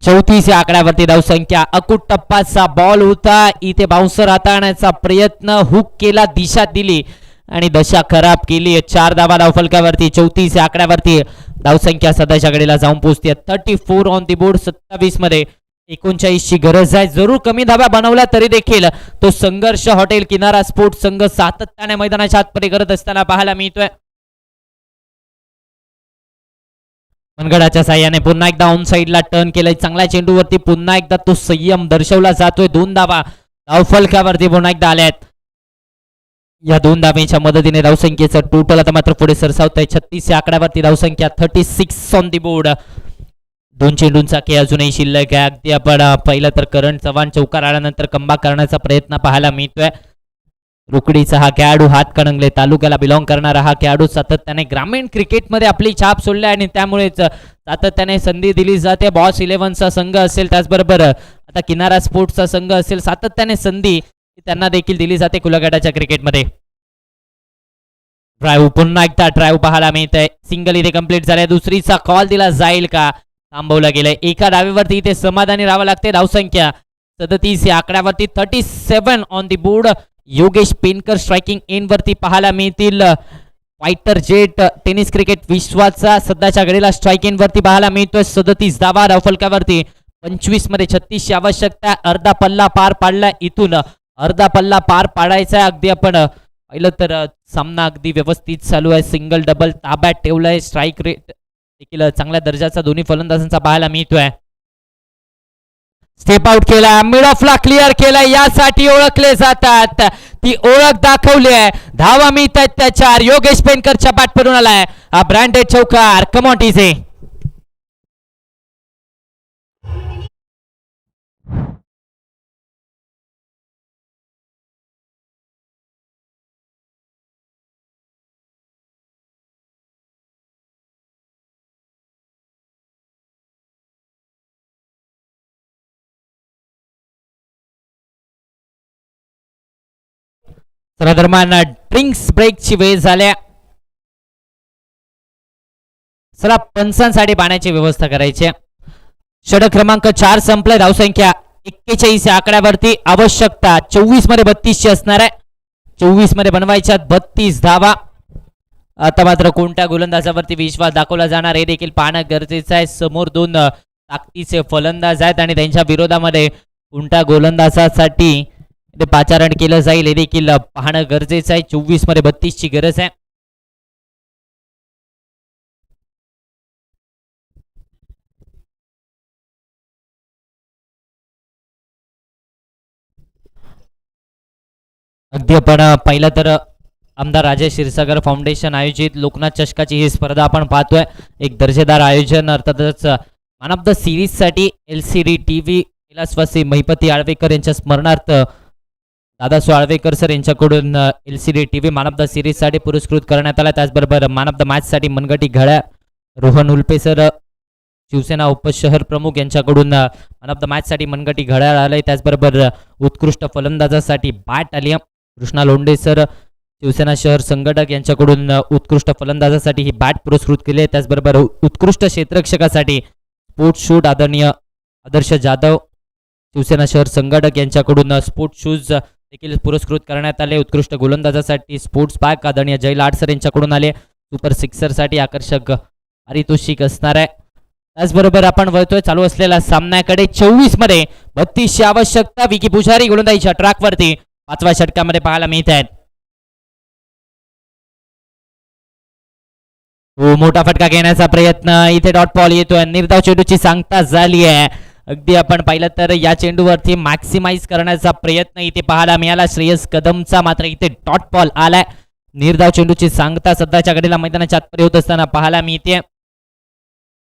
34 या आकड्यावरती धावसंख्या. अकुट टप्पाचा बॉल होता. इथे बाउन्सर हाताळण्याचा प्रयत्न. हुक केला, दिशा दिली आणि दशा खराब केली. 4 धावा धावफलकावरती. 34 या आकड्यावरती धावसंख्या सध्याच्या घडीला जाऊन पोहोचते. 34 ऑन दी बोर्ड. 27 मध्ये 39 ची गरज आहे. जरूर कमी धावा बनवल्या तरी देखील तो संघर्ष हॉटेल किनारा स्पोर्ट्स संघ सातत्याने मैदानाच्या आतमध्ये करत असताना पाहायला मिळतोय. मनगडाच्या साह्याने पुन्हा एकदा ऑन साइडला टर्न केलंय. चांगल्या चेंडूवरती पुन्हा एकदा तो संयम दर्शवला जातोय. 2 धावा धावफलकावरती पुन्हा एकदा आल्यात. या 2 धावेच्या मदतीने धावसंख्येचं टोटल आता मात्र पुढे सरसावत आहे. 36 या आकड्यावरती धावसंख्या 36 ऑन दी बोर्ड. 2 चेंडूंचा खेळ अजूनही शिल्लक आहे. अगदी आपण पहिलं तर करण चव्हाण चौकार आल्यानंतर कमबॅक करण्याचा प्रयत्न पाहायला मिळतोय. रुकडीचा हा खेळाडू हातकणंगले तालुक्याला बिलॉंग करणारा हा खेळाडू सातत्याने ग्रामीण क्रिकेटमध्ये आपली छाप सोडली आहे आणि त्यामुळेच सातत्याने संधी दिली जाते. बॉस 11चा संघ असेल, त्याचबरोबर आता किनारा स्पोर्ट्सचा संघ असेल, सातत्याने संधी त्यांना देखील दिली जाते खुल्या क्रिकेटमध्ये. ड्राईव्ह पुन्हा एकदा ड्राईव्ह पाहायला मिळत आहे. सिंगल इथे कंप्लीट झालाय. दुसरीचा कॉल दिला जाईल का? थांबवला गेलाय. एका डावीवरती इथे समाधानी राहावं लागते. धावसंख्या 37 या आकड्यावरती 37 on the board. Yogesh पेनकर striking end वरती पाहायला मिळतील. फायटर जेट टेनिस क्रिकेट विश्वाचा सध्याच्या घडीला स्ट्राईक एंड वरती पाहायला मिळतोय. 37 धावा धावफलकावरती. 25 मध्ये 36 ची आवश्यकता. अर्धा पल्ला पार पाडला. इथून अर्धा पल्ला पार पाडायचा. अगदी आपण पाहिलं तर सामना अगदी व्यवस्थित चालू आहे. सिंगल डबल ताब्यात ठेवलाय. स्ट्राईक रेट देखील चांगल्या दर्जाचा दोन्ही फलंदाजांचा पाहायला मिळतोय. स्टेप आउट केला, मिड ऑफला क्लिअर केला, यासाठी ओळखले जातात. ती ओळख दाखवली आहे. धावा मिळत आहेत त्या 4. योगेश पेनकरच्या बॅट पडून आलाय हा ब्रँडेड चौकार. Come on TJ. दरम्यान ड्रिंक्स ब्रेकची वेळ झाल्या. चला पंचांसाठी पाण्याची व्यवस्था करायची. षटक क्रमांक 4 संपलाय. धावसंख्या 41 या आकड्यावरती. आवश्यकता 24 मध्ये 32 ची असणार आहे. 24 मध्ये बनवायच्या 32 धावा. आता मात्र कोणत्या गोलंदाजावरती विश्वास दाखवला जाणार हे देखील पाहणं गरजेचं आहे. समोर 2 ताकदीचे फलंदाज आहेत आणि त्यांच्या विरोधामध्ये कोणत्या गोलंदाजासाठी पाचारण केलं जाईल हे देखील पाहणं गरजेचं आहे. 24 मध्ये 32 ची गरज आहे. अगदी आपण पहिलं तर आमदार राजेश क्षीरसागर फाउंडेशन आयोजित लोकनाथ चषकाची ही स्पर्धा आपण पाहतोय. एक दर्जेदार आयोजन. अर्थातच मॅन ऑफ द सिरीज साठी LCD TV कैलासवासी महिपती आळवेकर यांच्या स्मरणार्थ दादा आळवेकर सर यांच्याकडून LCD TV man of the series साठी पुरस्कृत करण्यात आला. त्याचबरोबर मॅन ऑफ द मॅच साठी मनगटी घड्याळ रोहन उल्पे सर शिवसेना उपशहर प्रमुख यांच्याकडून मॅन ऑफ द मॅच साठी मनगटी घड्याळ आलंय. त्याचबरोबर उत्कृष्ट फलंदाजासाठी बॅट आली. कृष्णा लोंढे सर शिवसेना शहर संघटक यांच्याकडून उत्कृष्ट फलंदाजासाठी ही बॅट पुरस्कृत केली आहे. त्याचबरोबर उत्कृष्ट क्षेत्ररक्षकासाठी स्पोर्ट्स शूट आदरणीय आदर्श जाधव शिवसेना शहर संघटक यांच्याकडून स्पोर्ट्स शूज देखील पुरस्कृत करण्यात आले. उत्कृष्ट गोलंदाजासाठी स्पोर्ट्स बॅग आदरणीय जय लाड सर यांच्याकडून आले. सुपर सिक्सरसाठी आकर्षक पारितोषिक असणार आहे. त्याचबरोबर आपण वळतोय चालू असलेल्या सामन्याकडे. 24 मध्ये 32 ची आवश्यकता. विकी पुजारी गोलंदाजीच्या ट्रॅकवरती 5व्या षटकामध्ये पाहायला मिळत आहेत. मोठा फटका घेण्याचा प्रयत्न. इथे डॉट बॉल येतोय. निर्धाव चेंडूची सांगता झाली आहे. अगदी आपण पाहिलं तर या चेंडूवरती मॅक्सिमाइज करण्याचा प्रयत्न इथे पाहायला मिळाला श्रेयस कदमचा. मात्र इथे डॉट बॉल आलाय. निर्धाव चेंडूची सांगता सध्याच्या घडीला मैदानाच्या आतमध्ये होत असताना पाहायला मिळते.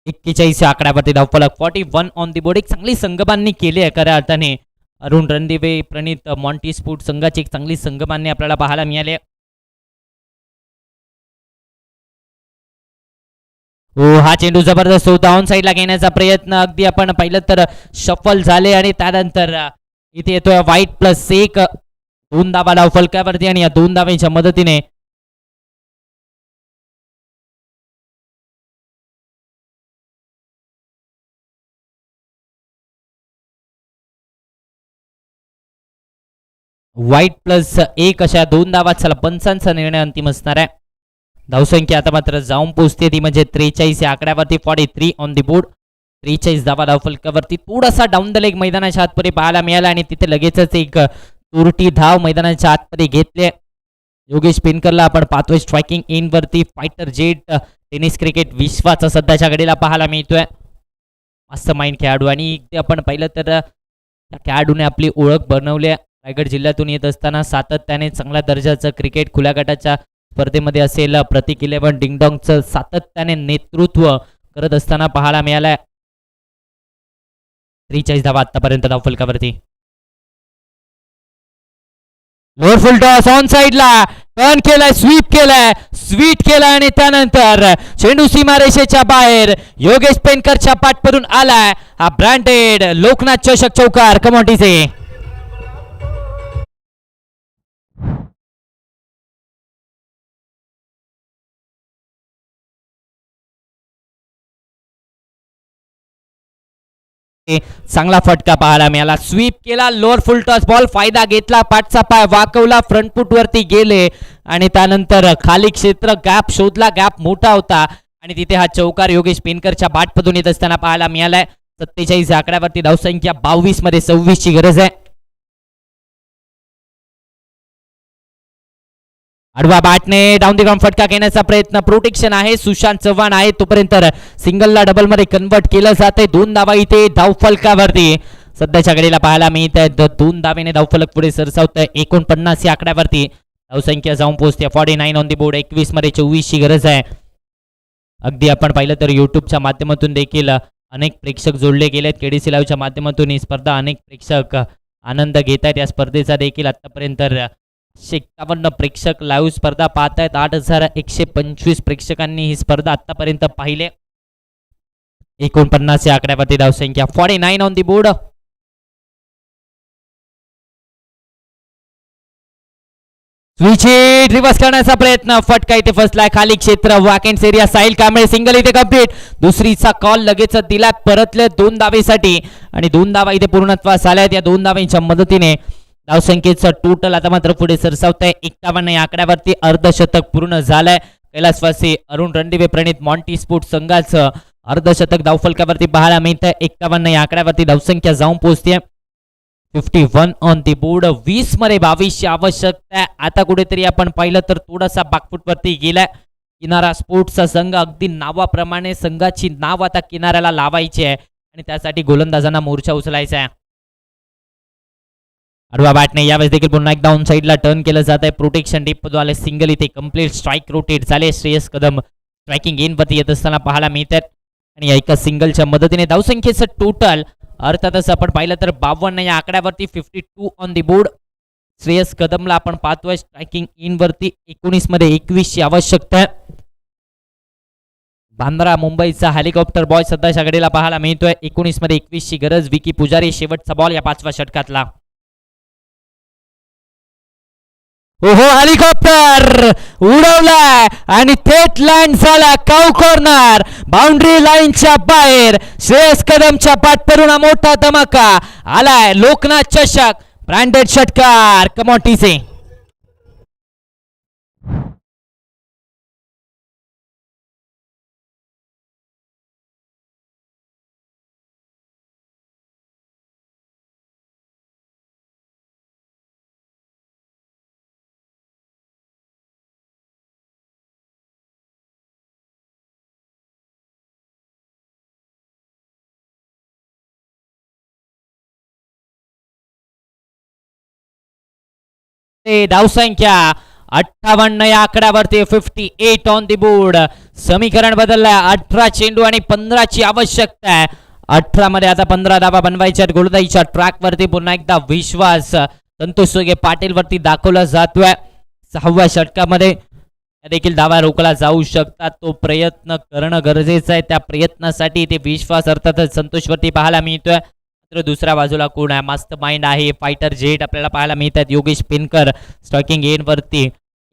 41 आकड्यावरती धावफलक. 41 ऑन दी बोर्ड. एक चांगली संघबांधणी केली आहे खऱ्या अर्थाने. अरुण रणदिवे प्रणित मॉन्टी स्पोर्ट संघाची एक चांगली संघबांधणी आपल्याला पाहायला मिळाली. हा चेंडू जबरदस्त होता. ऑन साईडला घेण्याचा प्रयत्न. अगदी आपण पाहिलं तर शफल झाले आणि त्यानंतर इथे येतोय वाईट +1. 2 धावा धावफलकावरती आणि या 2 धावांच्या मदतीने वाईट +1 अशा 2 धावा. चला पंचांचा निर्णय अंतिम असणार आहे. धावसंख्या आता मात्र जाऊन पोहोचते ती म्हणजे 43 या आकड्यावरती. 43 ऑन दी बोर्ड. 43 धावा धावफलकावरती. थोडासा डाऊन द लेग मैदानाच्या आतमध्ये पाहायला मिळाला आणि तिथे लगेचच एक तुरटी धाव मैदानाच्या आतमध्ये घेतले. योगेश पेनकरला आपण पाहतोय स्ट्रायकिंग एंड वरती. फायटर जेट टेनिस क्रिकेट विश्वाचा सध्याच्या घडीला पाहायला मिळतोय. मस्त माइंड खेळाडू आणि इथे आपण पाहिलं तर त्या खेळाडूने आपली ओळख बनवली. रायगड जिल्ह्यातून येत असताना सातत्याने चांगल्या दर्जाचं क्रिकेट खुल्या गटाच्या स्पर्धेमध्ये असेल प्रतीक 11 डिंगडॉंगचं सातत्याने नेतृत्व करत असताना पाहायला मिळालंय. 43 धावा आतापर्यंत धावफलकावरती. लोअर फुल टॉस ऑन साइडला टर्न केलाय, स्वीप केलाय आणि त्यानंतर चेंडू सीमारेषेच्या बाहेर योगेश पेनकरच्या पाठपरून आलाय. हा ब्रँडेड लोकनाथ चषक चौकार कमॉन्टीचे. चांगला फटका पाहायला मिळाला. स्वीप केला, लोअर फुल टॉस बॉल फायदा घेतला, पाठचा पाय वाकवला, फ्रंट फूट वरती गेले आणि त्यानंतर खाली क्षेत्र गॅप शोधला. गॅप मोठा होता आणि तिथे हा चौकार योगेश पेनकरच्या बाटपदून येत असताना पाहायला मिळालाय. 47 आकड्यावरती धावसंख्या 22 मध्ये 26 ची गरज आहे. आडवा बॅटने डाऊन द ग्राउंड फटका घेण्याचा प्रयत्न. प्रोटेक्शन आहे, सुशांत चव्हाण आहे तोपर्यंत सिंगलला डबल मध्ये कन्वर्ट केलं जाते. 2 धावा इथे धावफलकावरती सध्याच्या घडीला पाहायला मिळत आहेत. 2 धावेने धावफलक पुढे सरसावत. 49 आकड्यावरती धावसंख्या जाऊन पोहोचते 49 ऑन द बोर्ड. 21 मध्ये 24 ची गरज आहे. अगदी आपण पाहिलं तर युट्यूबच्या माध्यमातून देखील अनेक प्रेक्षक जोडले गेलेत. केडीसी लाईव्हच्या माध्यमातून ही स्पर्धा अनेक प्रेक्षक आनंद घेत आहेत. या स्पर्धेचा देखील आतापर्यंत 51 प्रेक्षक लाईव्ह स्पर्धा पाहत आहेत. 8125 प्रेक्षकांनी ही स्पर्धा आतापर्यंत पाहिले. 49 आकड्यावरती धावसंख्या 49 ऑन दी बोर्ड. स्विचिट रिव्हर्स करण्याचा प्रयत्न, फटका इथे फसलाय. खाली क्षेत्र vacant area. Sahil Kamble single इथे कंप्लीट. दुसरीचा कॉल लगेच दिला, परतले 2 धावेसाठी आणि 2 धावा इथे पूर्णत्वास आल्यात. या 2 धावांच्या मदतीने धावसंख्येचं टोटल आता मात्र पुढे सरसावत आहे. 51 या आकड्यावरती अर्धशतक पूर्ण झालंय. कैलासवासी अरुण रणदिवे प्रणित मॉन्टी स्पोर्ट संघाचं अर्धशतक धावफलकावरती पाहायला मिळतंय. 51 या आकड्यावरती धावसंख्या जाऊन पोहोचते 51 ऑन दी बोर्ड. 20 मध्ये 22 ची आवश्यकता आहे. आता कुठेतरी आपण पाहिलं तर थोडासा बॅकफूट वरती गेलाय किनारा स्पोर्ट्सचा संघ. अगदी नावाप्रमाणे संघाची नाव आता किनाऱ्याला लावायची आहे आणि त्यासाठी गोलंदाजांना मोर्चा उचलायचा आहे. आडवा बॅटने यावेळेस देखील पुन्हा एकदा ऑन साइडला टर्न केलं जात आहे. प्रोटेक्शन डीप आले. सिंगल इथे कंप्लीट. स्ट्राईक रोटेट झाले. श्रेयस कदम स्ट्रायकिंग इन वरती येत असताना पाहायला मिळतात आणि एका सिंगलच्या मदतीने धावसंख्येचं टोटल अर्थातच आपण पाहिलं तर 52 या आकड्यावरती 52 ऑन दी बोर्ड. श्रेयस कदमला आपण पाहतोय स्ट्रायकिंग इन वरती. 19 मध्ये 21 ची आवश्यकता आहे. बांद्रा मुंबईचा हेलिकॉप्टर बॉय सध्याच्या घडीला पाहायला मिळतोय. 19 मध्ये 21 ची गरज. विकी पुजारी शेवटचा बॉल या 5व्या षटकातला. ओहो, हेलिकॉप्टर उडवलाय आणि थेट लँड झाला काऊ कॉर्नर. बाउंड्री लाईनच्या बाहेर श्रेयस कदमच्या पाठपरून मोठा धमाका आलाय. लोकनाथ चषक ब्रँडेड षटकार कमॉन्टीचे. धावसंख्या 58 या आकड्यावरती 58 ऑन दी बोर्ड. समीकरण बदललंय. 18 चेंडू आणि 15 ची आवश्यकता आहे. 18 मध्ये आता 15 धावा बनवायच्या. गोलंदाजीच्या ट्रॅक वरती पुन्हा एकदा विश्वास संतोष सोगे पाटील वरती दाखवला जातोय. 6व्या षटकामध्ये देखील धावा रोखला जाऊ शकतात. तो प्रयत्न करणं गरजेचं आहे. त्या प्रयत्नासाठी ते विश्वास अर्थातच संतोष वरती पाहायला मिळतोय. दुसऱ्या बाजूला कोण आहे? मास्टर माइंड आहे, फायटर जेट आपल्याला पाहायला मिळतात. योगेश पेनकर स्ट्रायकिंग एन वरती.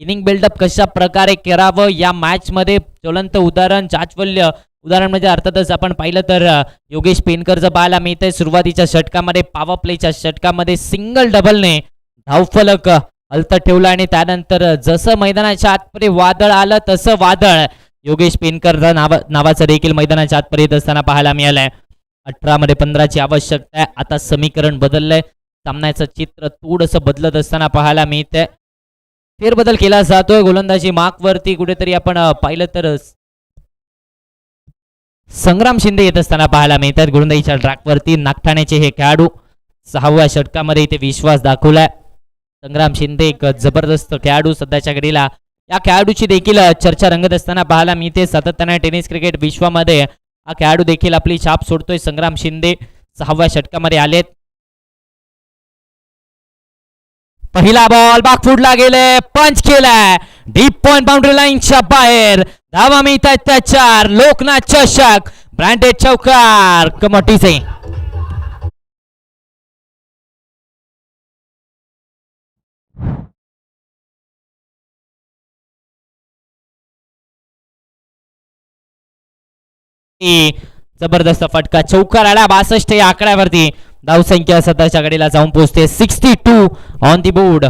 इनिंग बिल्डअप कशा प्रकारे करावं या मॅच मध्ये ज्वलंत उदाहरण, जाज्वल्य उदाहरण म्हणजे अर्थातच आपण पाहिलं तर योगेश पेनकरचं पाहायला मिळतंय. सुरुवातीच्या षटकामध्ये पॉवर प्लेच्या षटकामध्ये सिंगल डबलने धावफलक हलत ठेवला आणि त्यानंतर जसं मैदानाच्या आतमध्ये वादळ आलं तसं वादळ योगेश पेनकर नावाचं देखील मैदानाच्या आतपर्यंत येत असताना पाहायला मिळालंय. 18 मध्ये 15 ची आवश्यकता आहे. आता समीकरण बदललंय. सामन्याचं चित्र थोडंसं बदलत असताना पाहायला मिळतंय. फेरबदल केला जातोय गोलंदाजी मार्क वरती. कुठेतरी आपण पाहिलं तर संग्राम शिंदे येत असताना पाहायला मिळतात. गोलंदाजीच्या ट्रॅकवरती नागठाण्याचे हे खेळाडू 6व्या षटकामध्ये इथे विश्वास दाखवलाय. संग्राम शिंदे एक जबरदस्त खेळाडू सध्याच्या घडीला. या खेळाडूची देखील चर्चा रंगत असताना पाहायला मिळते. सातत्याने टेनिस क्रिकेट विश्वामध्ये हा खेळाडू देखील आपली छाप सोडतोय. संग्राम शिंदे 6व्या षटकामध्ये आलेत. पहिला बॉल बाकफुटला गेले, पंच केलाय डीप पॉइंट बाउंड्री लाईनच्या बाहेर. धावा मिळतात त्या 4. लोकनाथ चषक ब्रँडेड चौकार कमोटीचे. जबरदस्त फटका, चौकार आला. 62 या आकड्यावरती धावसंख्या सध्याच्या घडीला जाऊन पोहोचते 62 ऑन दी बोर्ड.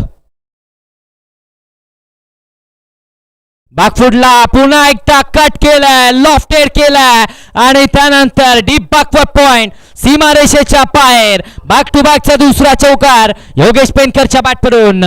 बॅकफुटला पुन्हा एकदा कट केलाय, लॉफ्टेड केलाय आणि त्यानंतर डीप बॅकवर्ड पॉइंट सीमारेषेच्या बाहेर. बॅक टू बॅकचा दुसरा चौकार योगेश पेनकरच्या बॅटवरून.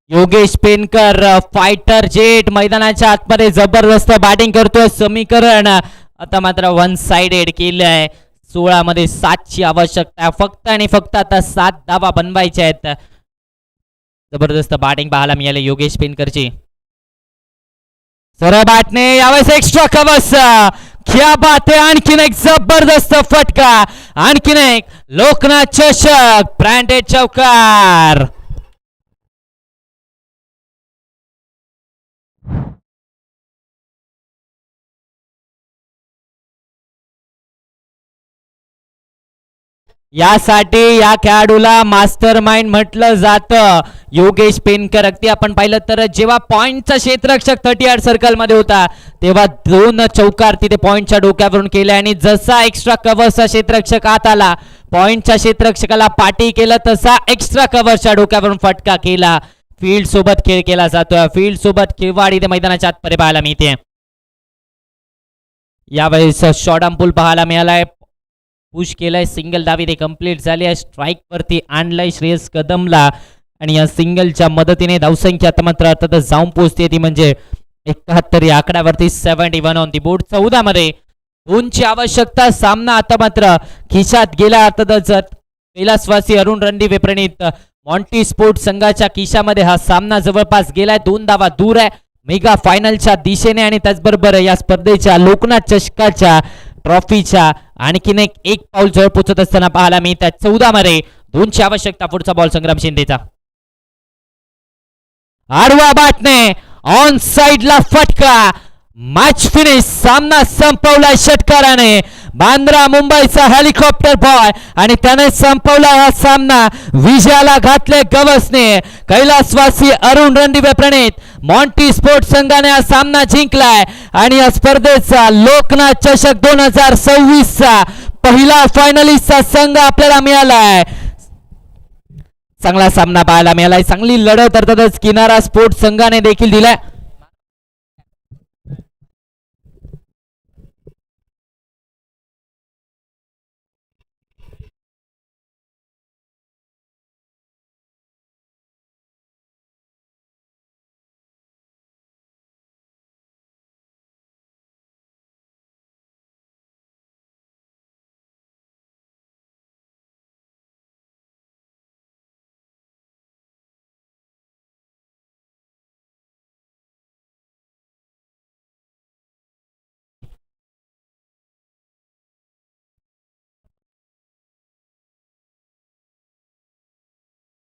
योगेश पेनकर फायटर जेट मैदानाच्या आतमध्ये जबरदस्त बॅटिंग करतोय. समीकरण आता मात्र वन साइडेड केलंय. 16 मध्ये 7 ची आवश्यकता, फक्त आणि फक्त आता 7 धावा बनवायच्या आहेत. जबरदस्त बॅटिंग पाहायला मिळाले योगेश पेनकरची. सरळ बॅटने यावेळेस एक्स्ट्रा कव्हर्स. क्या बात आहे, आणखीन एक जबरदस्त फटका, आणखीन एक लोकनाथ चषक ब्रँडेड चौकार. यासाठी या खेळाडूला मास्टर माइंड म्हटलं जातं योगेश पेनकर. अगदी आपण पाहिलं तर जेव्हा पॉइंटचा क्षेत्ररक्षक 38 सर्कल मध्ये होता तेव्हा 2 चौकार तिथे पॉइंटच्या डोक्यावरून केले आणि जसा एक्स्ट्रा कव्हरचा क्षेत्ररक्षक आत आला, पॉइंटच्या क्षेत्ररक्षकाला पाठी केलं, तसा एक्स्ट्रा कव्हरच्या डोक्यावरून फटका केला. फील्ड सोबत खेळ केला जातोय. फील्ड सोबत खेळवाडी ते मैदानाच्या आतमध्ये पाहायला मिळते. यावेळेस शॉर्ट आर्म पुल पाहायला मिळालाय. पुश केलाय, सिंगल धावी ते कंप्लीट झाली आहे. स्ट्राईक वरती आणलाय श्रेयस कदमला आणि या सिंगलच्या मदतीने धावसंख्या आता मात्र अर्थातच जाऊन पोहोचते ती म्हणजे 71 या आकड्यावरती 71 ऑन दी बोर्ड. 14 मध्ये 2 ची आवश्यकता. सामना आता मात्र खिशात गेला. अर्थातच कैलासवासी अरुण रणदिवे प्रणित मॉन्टी स्पोर्ट संघाच्या खिशामध्ये हा सामना जवळपास गेलाय. 2 धावा दूर आहे मेगा फायनलच्या दिशेने आणि त्याचबरोबर या स्पर्धेच्या लोकनाथ चषकाच्या ट्रॉफीच्या आणखीन एक पाऊल जवळ पोहोचत असताना पाहायला मिळतात. 14 मध्ये 2 ची आवश्यकता. पुढचा बॉल संग्राम शिंदेचा. आडवा बॅटने ऑन साइडला फटका. Match finish. सामना संपवला षटकाराने. बांद्रा मुंबईचा हेलिकॉप्टर बॉय आणि त्याने संपवला हा सामना. विजयाला घातले गवसने. कैलासवासी अरुण रणदिवे प्रणित मॉन्टी स्पोर्ट संघाने हा सामना जिंकलाय आणि या स्पर्धेचा लोकनाथ चषक 2026 चा पहिला फायनलिस्टचा संघ आपल्याला मिळालाय. चांगला सामना पाहायला मिळालाय. चांगली लढत अर्थातच किनारा स्पोर्ट संघाने देखील दिलाय.